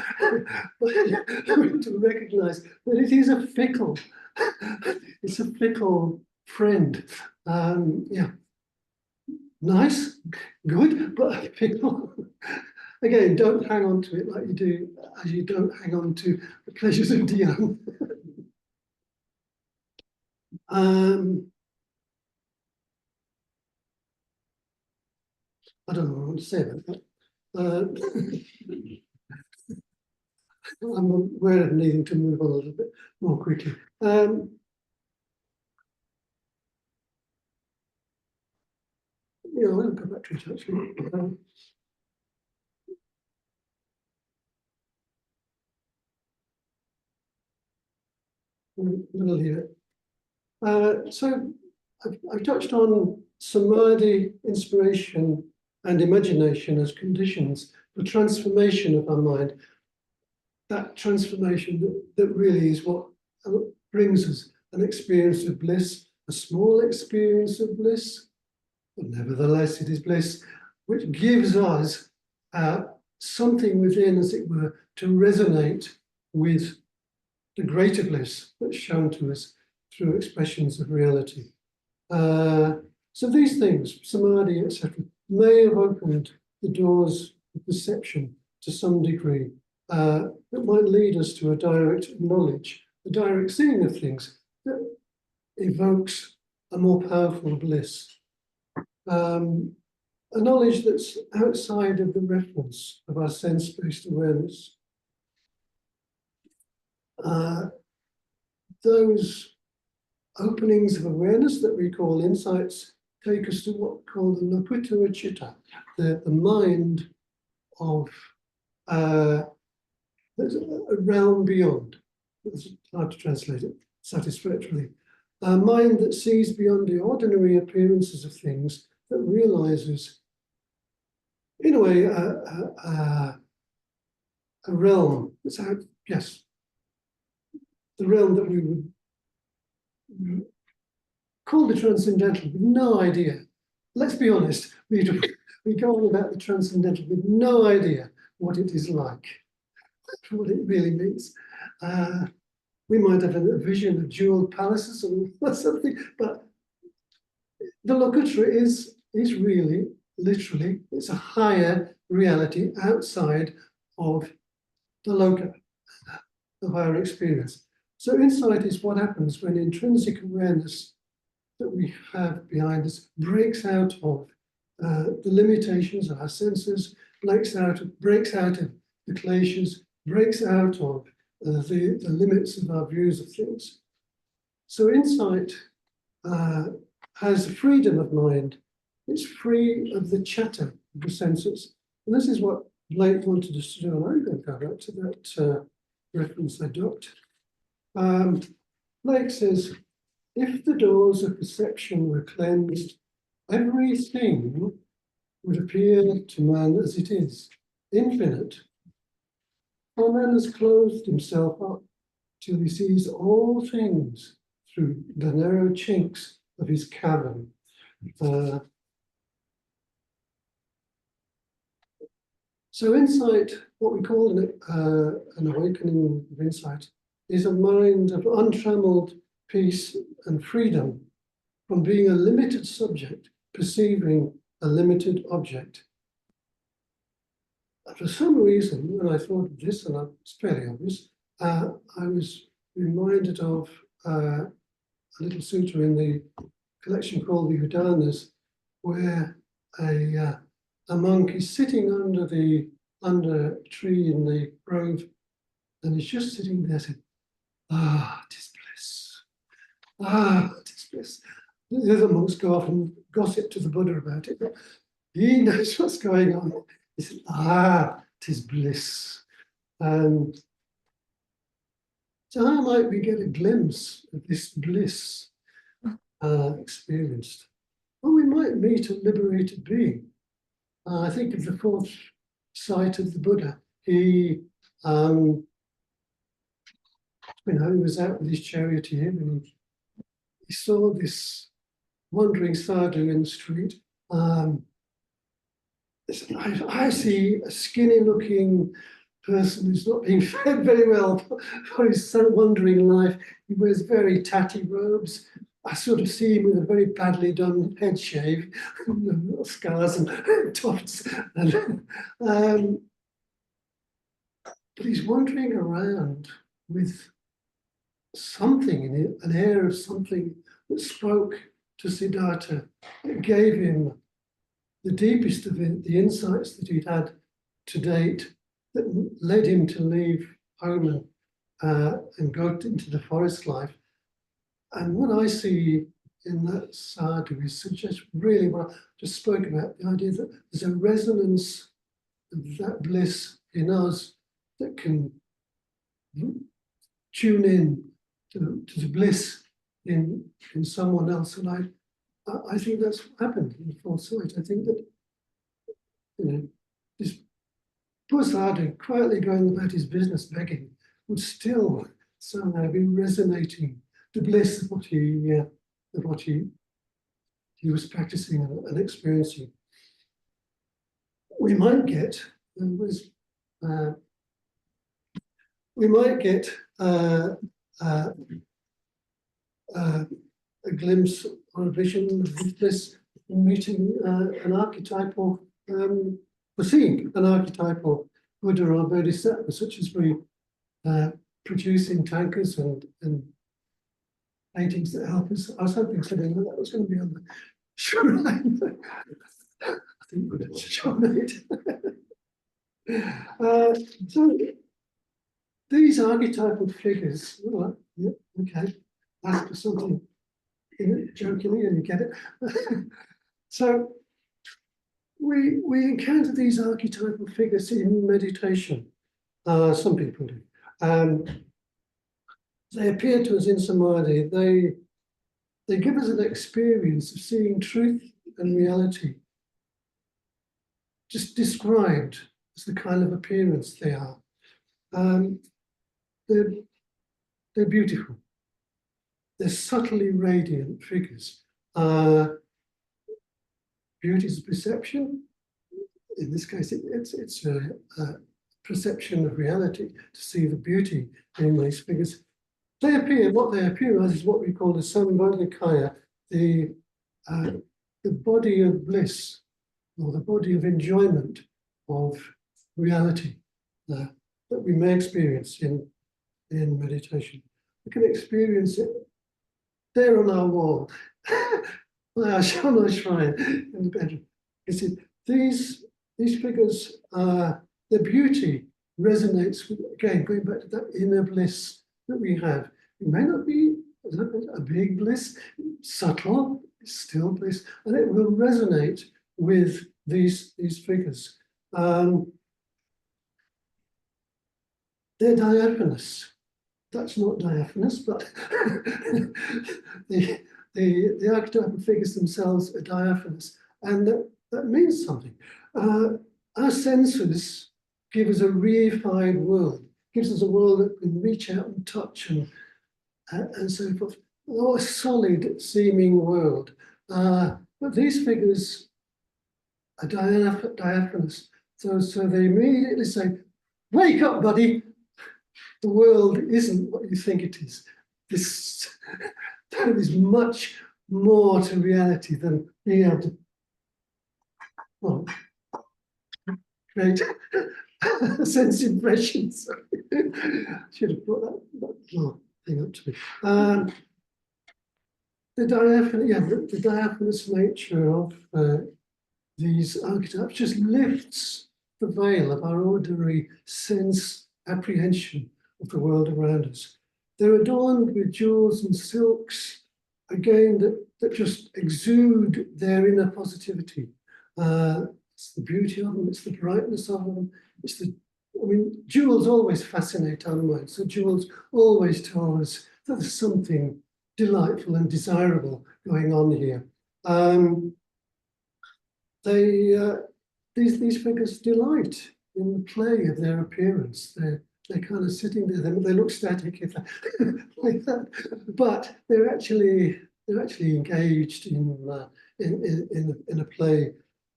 But to recognize that it is a fickle, it's a fickle friend. Yeah, nice, good, but fickle. Again, don't hang on to it like you do, as you don't hang on to the pleasures of Dion. I don't know what I want to say about that. I'm aware of needing to move on a little bit more quickly. I'll go back to it actually. We'll leave it. So I've touched on samadhi, inspiration, and imagination as conditions for transformation of our mind. That transformation that really is what brings us an experience of bliss, a small experience of bliss, but nevertheless it is bliss, which gives us something within, as it were, to resonate with the greater bliss that's shown to us through expressions of reality. So these things, samadhi, etc., may have opened the doors of perception to some degree that might lead us to a direct knowledge, a direct seeing of things that evokes a more powerful bliss. A knowledge that's outside of the reference of our sense-based awareness. Those openings of awareness that we call insights take us to what we call the Naputtara Chitta, the mind of there's a realm beyond. It's hard to translate it satisfactorily. A mind that sees beyond the ordinary appearances of things, that realizes, in a way, a realm that's out, yes, the realm that we would call the transcendental with no idea. Let's be honest, we go on about the transcendental with no idea what it is like, what it really means. We might have a vision of jeweled palaces or something, but the Lokuttara is really, literally, it's a higher reality outside of the loka, of our experience. So insight is what happens when intrinsic awareness that we have behind us breaks out of the limitations of our senses, breaks out of the kleshas, breaks out of the limits of our views of things. So insight has freedom of mind. It's free of the chatter of the senses. And this is what Blake wanted us to do. And I'm going to go back to that reference I dropped. Blake says, if the doors of perception were cleansed, everything would appear to man as it is, infinite. For man has clothed himself up till he sees all things through the narrow chinks of his cavern. So insight, what we call an awakening of insight, is a mind of untrammeled peace and freedom from being a limited subject, perceiving a limited object. For some reason, when I thought of this, and it's fairly obvious, I was reminded of a little sutra in the collection called the Udanas, where a monk is sitting under a tree in the grove, and he's just sitting there saying, "Ah, 'tis bliss. Ah, 'tis bliss." The other monks go off and gossip to the Buddha about it, but he knows what's going on. He said, "Ah, 'tis bliss." And so how might we get a glimpse of this bliss experienced? Well, we might meet a liberated being. I think of the fourth sight of the Buddha. He was out with his charioteer and he saw this wandering sadhu in the street. I see a skinny-looking person who's not being fed very well for his wandering life. He wears very tatty robes. I sort of see him with a very badly done head shave, scars and tufts. But he's wandering around with something in it, an air of something that spoke to Siddhartha. It gave him the deepest of the insights that he'd had to date, that led him to leave home and go into the forest life. And what I see in that sadhu is just really what I just spoke about, the idea that there's a resonance of that bliss in us that can tune in to the bliss in someone else. And I think that's what happened in the fourth sight. I think that, this poor sadhu quietly going about his business begging would still somehow be resonating the bliss of what he was practicing and experiencing. We might get a glimpse or a vision of this in meeting an archetypal, or seeing an archetypal Buddha or Bodhisattva, such as we produce in tankers and paintings that help us. I was hoping something like that was going to be on the shrine. I think Buddha's shown it. So these archetypal figures, yeah, okay, ask for something jokingly and you get it. So we encounter these archetypal figures in meditation. Some people do. They appear to us in samadhi. They give us an experience of seeing truth and reality, just described as the kind of appearance they are. They're beautiful. They're subtly radiant figures. Beauty is a perception. In this case, it's a perception of reality, to see the beauty in these figures. What they appear as is what we call the Sambandhikaya, the body of bliss, or the body of enjoyment of reality that we may experience in meditation. We can experience it there on our wall, on our shrine in the bedroom. You see, these figures, their beauty resonates with, again, going back to that inner bliss that we have. It may not be a big bliss, subtle, still bliss, and it will resonate with these figures. They're diaphanous. That's not diaphanous, but the archetypal figures themselves are diaphanous, and that means something. Our senses give us a reified world, gives us a world that we can reach out and touch and so forth. a solid seeming world. But these figures are diaphanous. So they immediately say, wake up, buddy. The world isn't what you think it is. There is much more to reality than being able to, well, create sense impressions. Should have brought that little thing up to me. The diaphanous nature of these archetypes just lifts the veil of our ordinary sense apprehension of the world around us. They're adorned with jewels and silks, again, that just exude their inner positivity. It's the beauty of them, it's the brightness of them, jewels always fascinate our minds. So jewels always tell us that there's something delightful and desirable going on here. These figures delight in the play of their appearance. They're kind of sitting there. They look static if like that, but they're actually engaged in a play.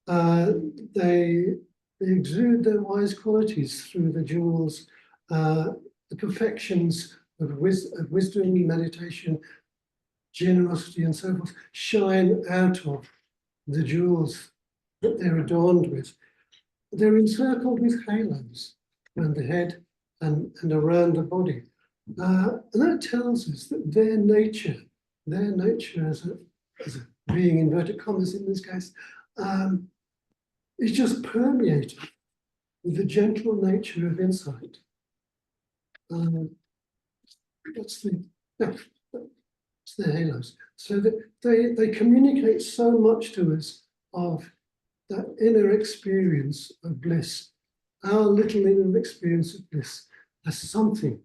They exude their wise qualities through the jewels, the perfections of wisdom, meditation, generosity, and so forth shine out of the jewels that they're adorned with. They're encircled with halos around the head and around the body. And that tells us that their nature as a being, inverted commas in this case, is just permeated with the gentle nature of insight. That's the halos. So that they communicate so much to us of that inner experience of bliss. Our little inner experience of bliss has something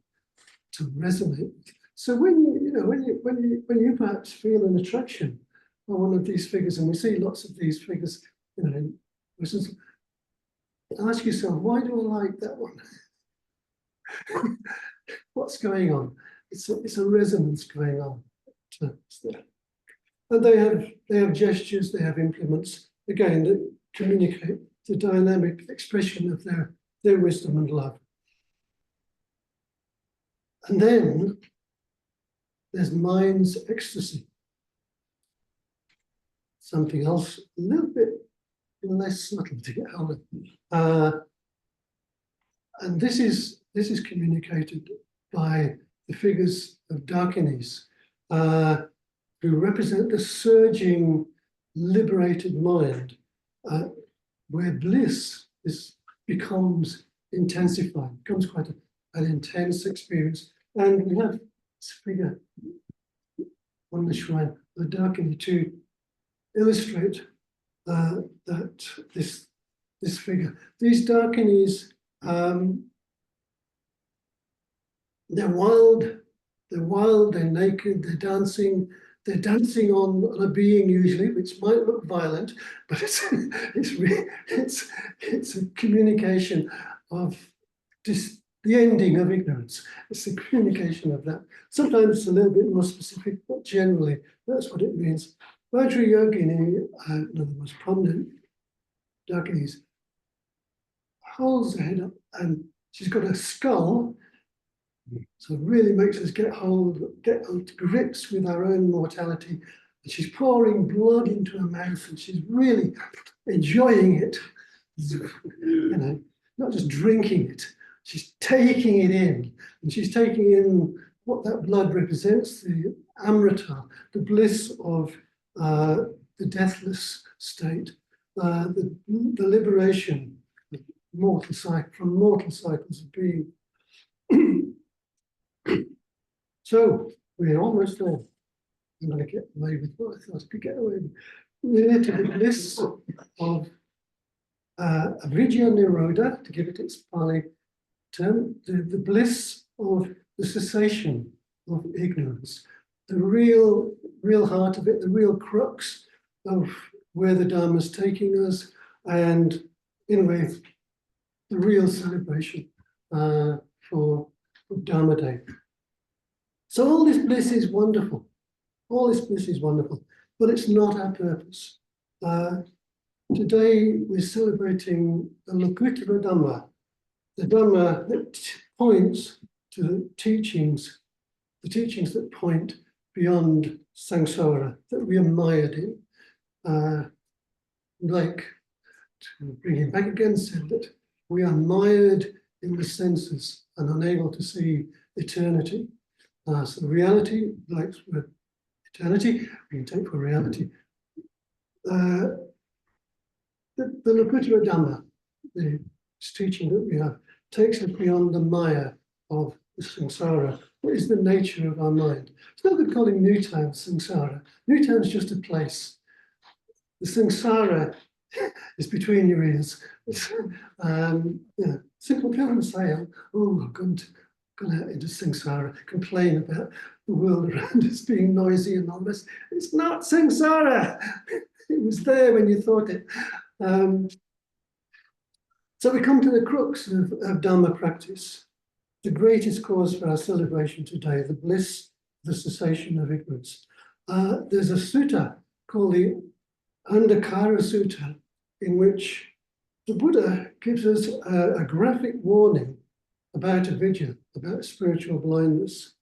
to resonate with. So when you perhaps feel an attraction for one of these figures, and we see lots of these figures, in persons, ask yourself, why do I like that one? What's going on? It's a resonance going on. And they have gestures, they have implements, again, that communicate the dynamic expression of their wisdom and love. And then there's mind's ecstasy. Something else a little bit less subtle to get hold of. And this is communicated by the figures of Dakinis, who represent the surging, liberated mind, where bliss becomes intensified, becomes quite an intense experience. And we have this figure on the shrine, the Dakini, to illustrate that this figure. These Dakinis, they're wild, they're naked, they're dancing on a being usually, which might look violent, but it's a communication of the ending of ignorance. It's a communication of that. Sometimes it's a little bit more specific, but generally that's what it means. Vajrayogini, one of the most prominent Dakinis, holds her head up, and she's got a skull. So it really makes us get to grips with our own mortality. And she's pouring blood into her mouth, and she's really enjoying it. Not just drinking it, she's taking it in. And she's taking in what that blood represents, the amrita, the bliss of the deathless state, the liberation of from mortal cycles of being. So we're almost there. I'm going to get away with what I thought I could get away with. We're to the bliss of Avidya Nirodha, to give it its Pali term, the bliss of the cessation of ignorance, the real heart of it, the real crux of where the Dharma is taking us, and in a way, the real celebration for Dharma Day. So all this bliss is wonderful. All this bliss is wonderful, but it's not our purpose. Today, we're celebrating the Lokuttara Dhamma, the Dhamma that points to the teachings that point beyond samsara, that we are mired in. Like, to bring him back again, said that we are mired in the senses and unable to see eternity. So reality, like eternity, we can take for reality. The Lokuttara Dhamma, the teaching that we have, takes us beyond the maya of the samsara. What is the nature of our mind? It's no good calling Newtown samsara. Newtown is just a place. The samsara is between your ears. Simple people say, oh, I've gone out into samsara, complain about the world around us being noisy and all this. It's not samsara. It was there when you thought it. So we come to the crux of Dharma practice, the greatest cause for our celebration today, the bliss, the cessation of ignorance. There's a sutta called the Andhakara Sutta, in which the Buddha gives us a graphic warning about avidya, about spiritual blindness,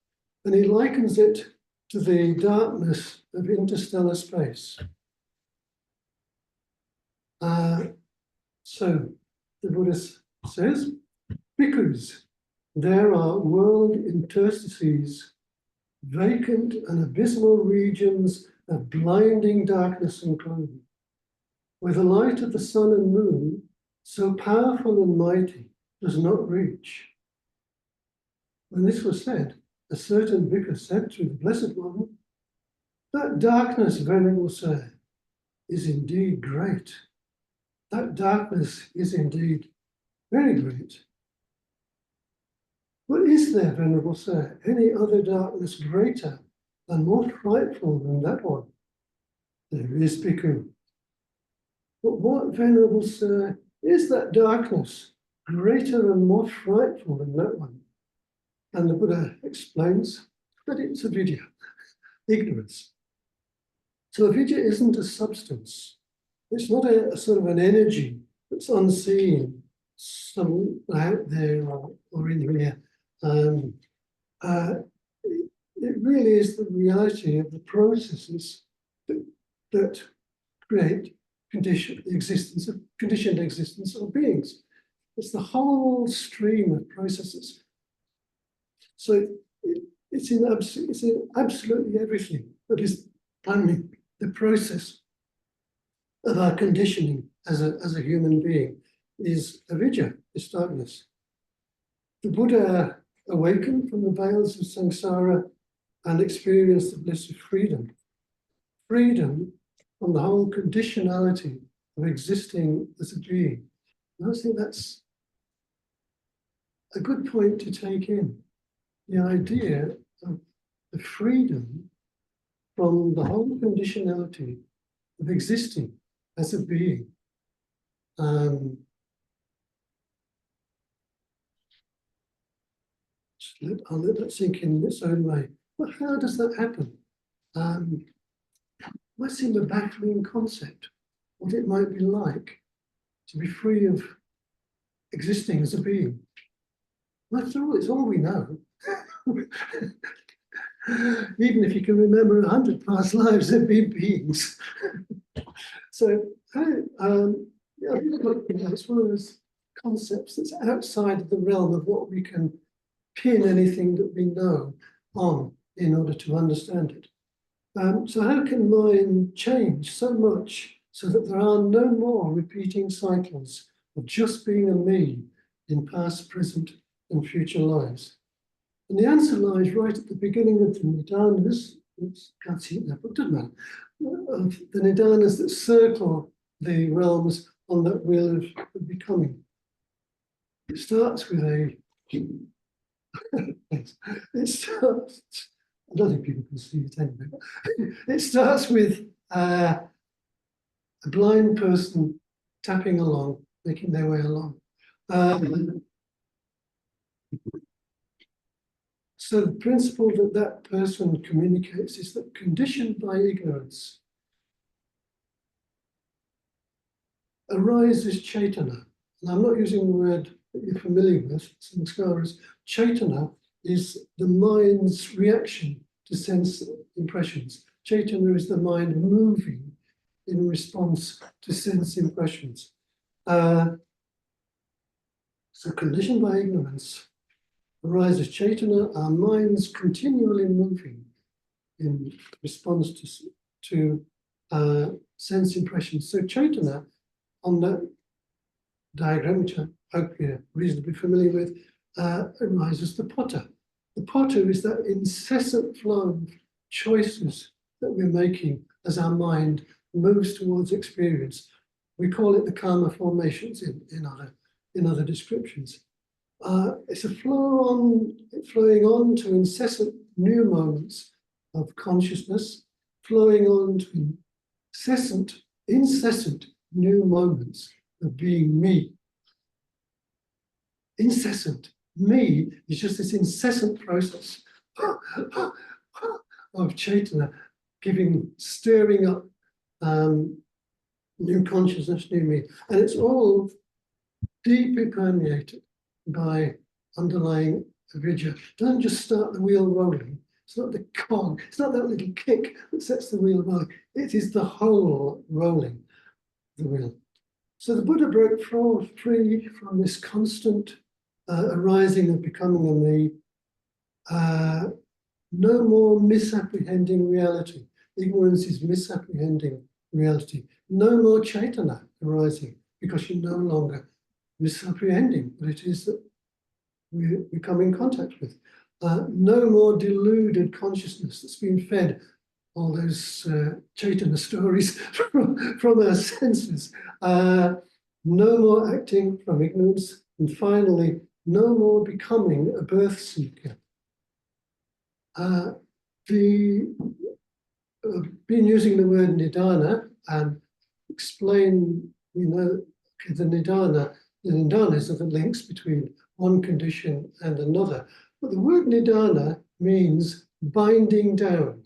and he likens it to the darkness of interstellar space. So the Buddha says, bhikkhus, there are world interstices, vacant and abysmal regions of blinding darkness and gloom, where the light of the sun and moon, so powerful and mighty, does not reach. When this was said, a certain bhikkhu said to the Blessed One, that darkness, Venerable Sir, is indeed great. That darkness is indeed very great. But is there, Venerable Sir, any other darkness greater and more frightful than that one? There is, bhikkhu. But what, Venerable Sir, is that darkness greater and more frightful than that one? And the Buddha explains that it's avidya, ignorance. So avidya isn't a substance. It's not a sort of an energy that's unseen, some out there or in here. It really is the reality of the processes that create conditioned existence of beings. It's the whole stream of processes. So it's in absolutely everything that is planning the process of our conditioning as a human being is avidya, is darkness. The Buddha awakened from the veils of samsara and experienced the bliss of freedom. Freedom from the whole conditionality of existing as a being. And I think that's a good point to take in. The idea of the freedom from the whole conditionality of existing as a being. I'll let that sink in its own way. But how does that happen? Might seem a baffling concept, what it might be like to be free of existing as a being. After all, it's all we know. Even if you can remember 100 past lives, they've been beings. So, it's one of those concepts that's outside of the realm of what we can pin anything that we know on in order to understand it. So how can mind change so much so that there are no more repeating cycles of just being a me in past, present, and future lives? And the answer lies right at the beginning of the Nidanas, can't see it there, but it doesn't matter, of the Nidanas that circle the realms on that wheel of becoming. It starts with a, it starts, I don't think people can see it anyway, but it starts with a blind person tapping along, making their way along. So the principle that that person communicates is that conditioned by ignorance arises Chaitana. And I'm not using the word that you're familiar with, samskaras. Chaitana is the mind's reaction to sense impressions. Chaitana is the mind moving in response to sense impressions. So conditioned by ignorance arises Chaitana, our minds continually moving in response to sense impressions. So Chaitana, on that diagram, which I hope you're reasonably familiar with, arises the potter. The potter is that incessant flow of choices that we're making as our mind moves towards experience. We call it the karma formations in other descriptions. It's a flowing on to incessant new moments of consciousness, flowing on to incessant new moments of being me. Incessant. Me is just this incessant process of Chaitana stirring up new consciousness, new me. And it's all deeply permeated by underlying avidya. It doesn't just start the wheel rolling. It's not the cog. It's not that little kick that sets the wheel rolling. It is the whole rolling the wheel. So the Buddha broke free from this constant arising of becoming a me. No more misapprehending reality. Ignorance is misapprehending reality. No more Chaitana arising, because you're no longer misapprehending what it is that we come in contact with. No more deluded consciousness that's been fed all those Chaitana stories from our senses. No more acting from ignorance. And finally, no more becoming a birth seeker. Been using the word nidana and explain, the nidanas are the links between one condition and another. But the word nidana means binding down.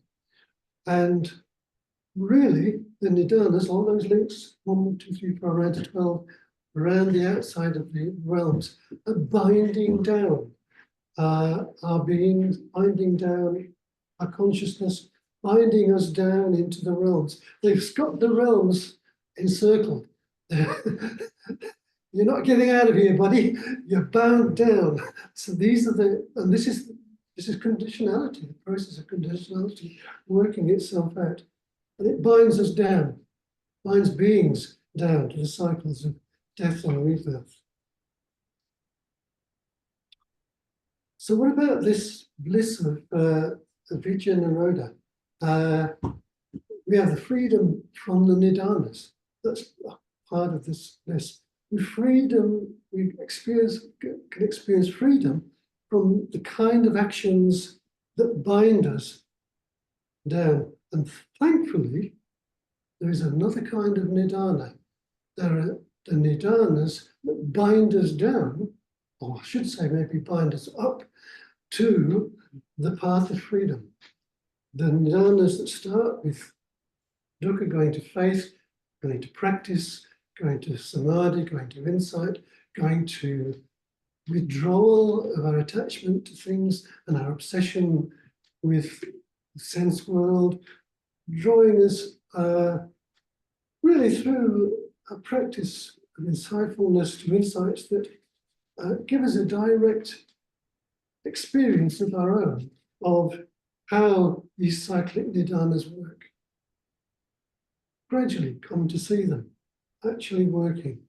And really, the nidanas, all those links, 1, 2, 3, 4, around to 12, around the outside of the realms, are binding down our being, binding down our consciousness, binding us down into the realms. They've got the realms encircled. You're not getting out of here, buddy. You're bound down. So these are this is conditionality, the process of conditionality working itself out. And it binds us down, binds beings down to the cycles of death and rebirth. So what about this bliss of Vijja Naroda? We have the freedom from the nidanas. That's part of this bliss. We can experience freedom from the kind of actions that bind us down. And thankfully, there is another kind of nidana. There are the nidanas that bind us down, or I should say maybe bind us up to the path of freedom. The nidanas that start with dukkha, going to faith, going to practice, going to samadhi, going to insight, going to withdrawal of our attachment to things and our obsession with the sense world, drawing us really through a practice of insightfulness to insights that give us a direct experience of our own, of how these cyclic nidanas work. Gradually come to see them actually working,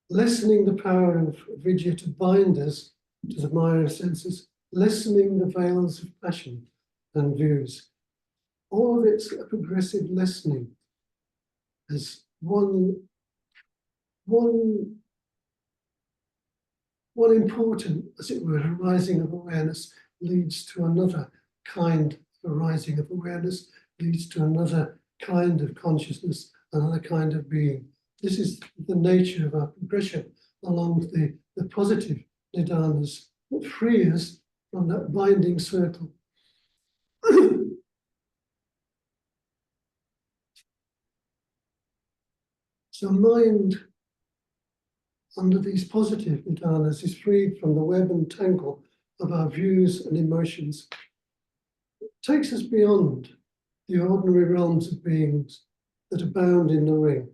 lessening the power of vidya to bind us to the mire of senses, lessening the veils of passion and views. All of it's a progressive lessening as one important, as it were, arising of awareness leads to another kind of arising of awareness, leads to another kind of consciousness, another kind of being. This is the nature of our progression along the positive nidanas that free us from that binding circle. So mind, under these positive nidanas, is freed from the web and tangle of our views and emotions. It takes us beyond the ordinary realms of beings that are bound in the ring.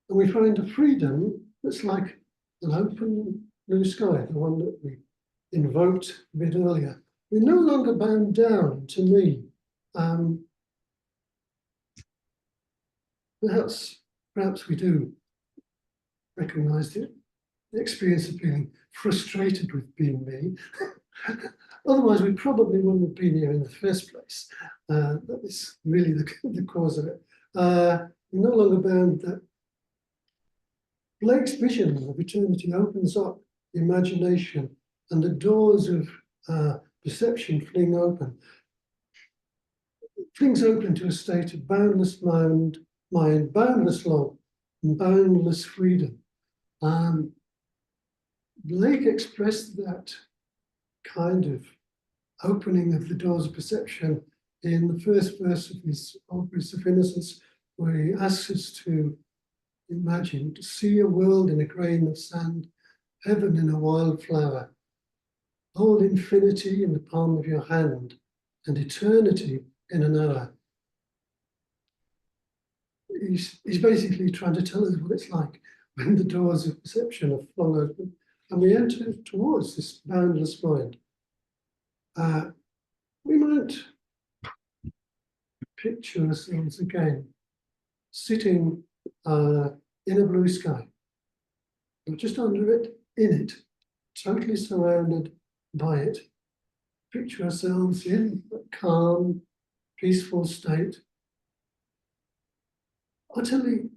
And we find a freedom that's like an open blue sky, the one that we invoked a bit earlier. We're no longer bound down to me. Perhaps we do recognize the experience of being frustrated with being me. Otherwise, we probably wouldn't have been here in the first place. That is really the cause of it. We're no longer bound. That Blake's vision of eternity opens up the imagination, and the doors of perception flings open to a state of boundless mind, boundless love, and boundless freedom. Blake expressed that kind of opening of the doors of perception in the first verse of his Opus of Innocence, where he asks us to imagine, to see a world in a grain of sand, heaven in a wild flower, hold infinity in the palm of your hand, and eternity in an hour. He's basically trying to tell us what it's like when the doors of perception are flung open and we enter towards this boundless mind. We might picture ourselves again sitting in a blue sky, not just under it, in it, totally surrounded by it. Picture ourselves in a calm, peaceful state, utterly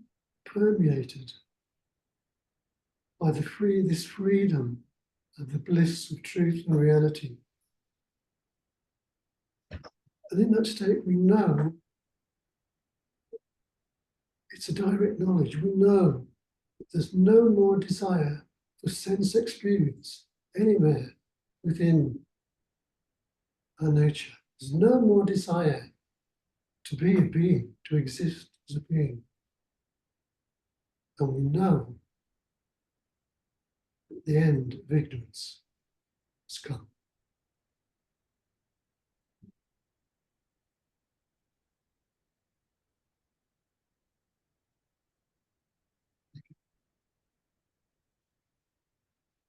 permeated by this freedom of the bliss of truth and reality. And in that state, we know it's a direct knowledge. We know that there's no more desire for sense experience anywhere within our nature. There's no more desire to be a being, to exist as a being. And we know that the end of ignorance has come.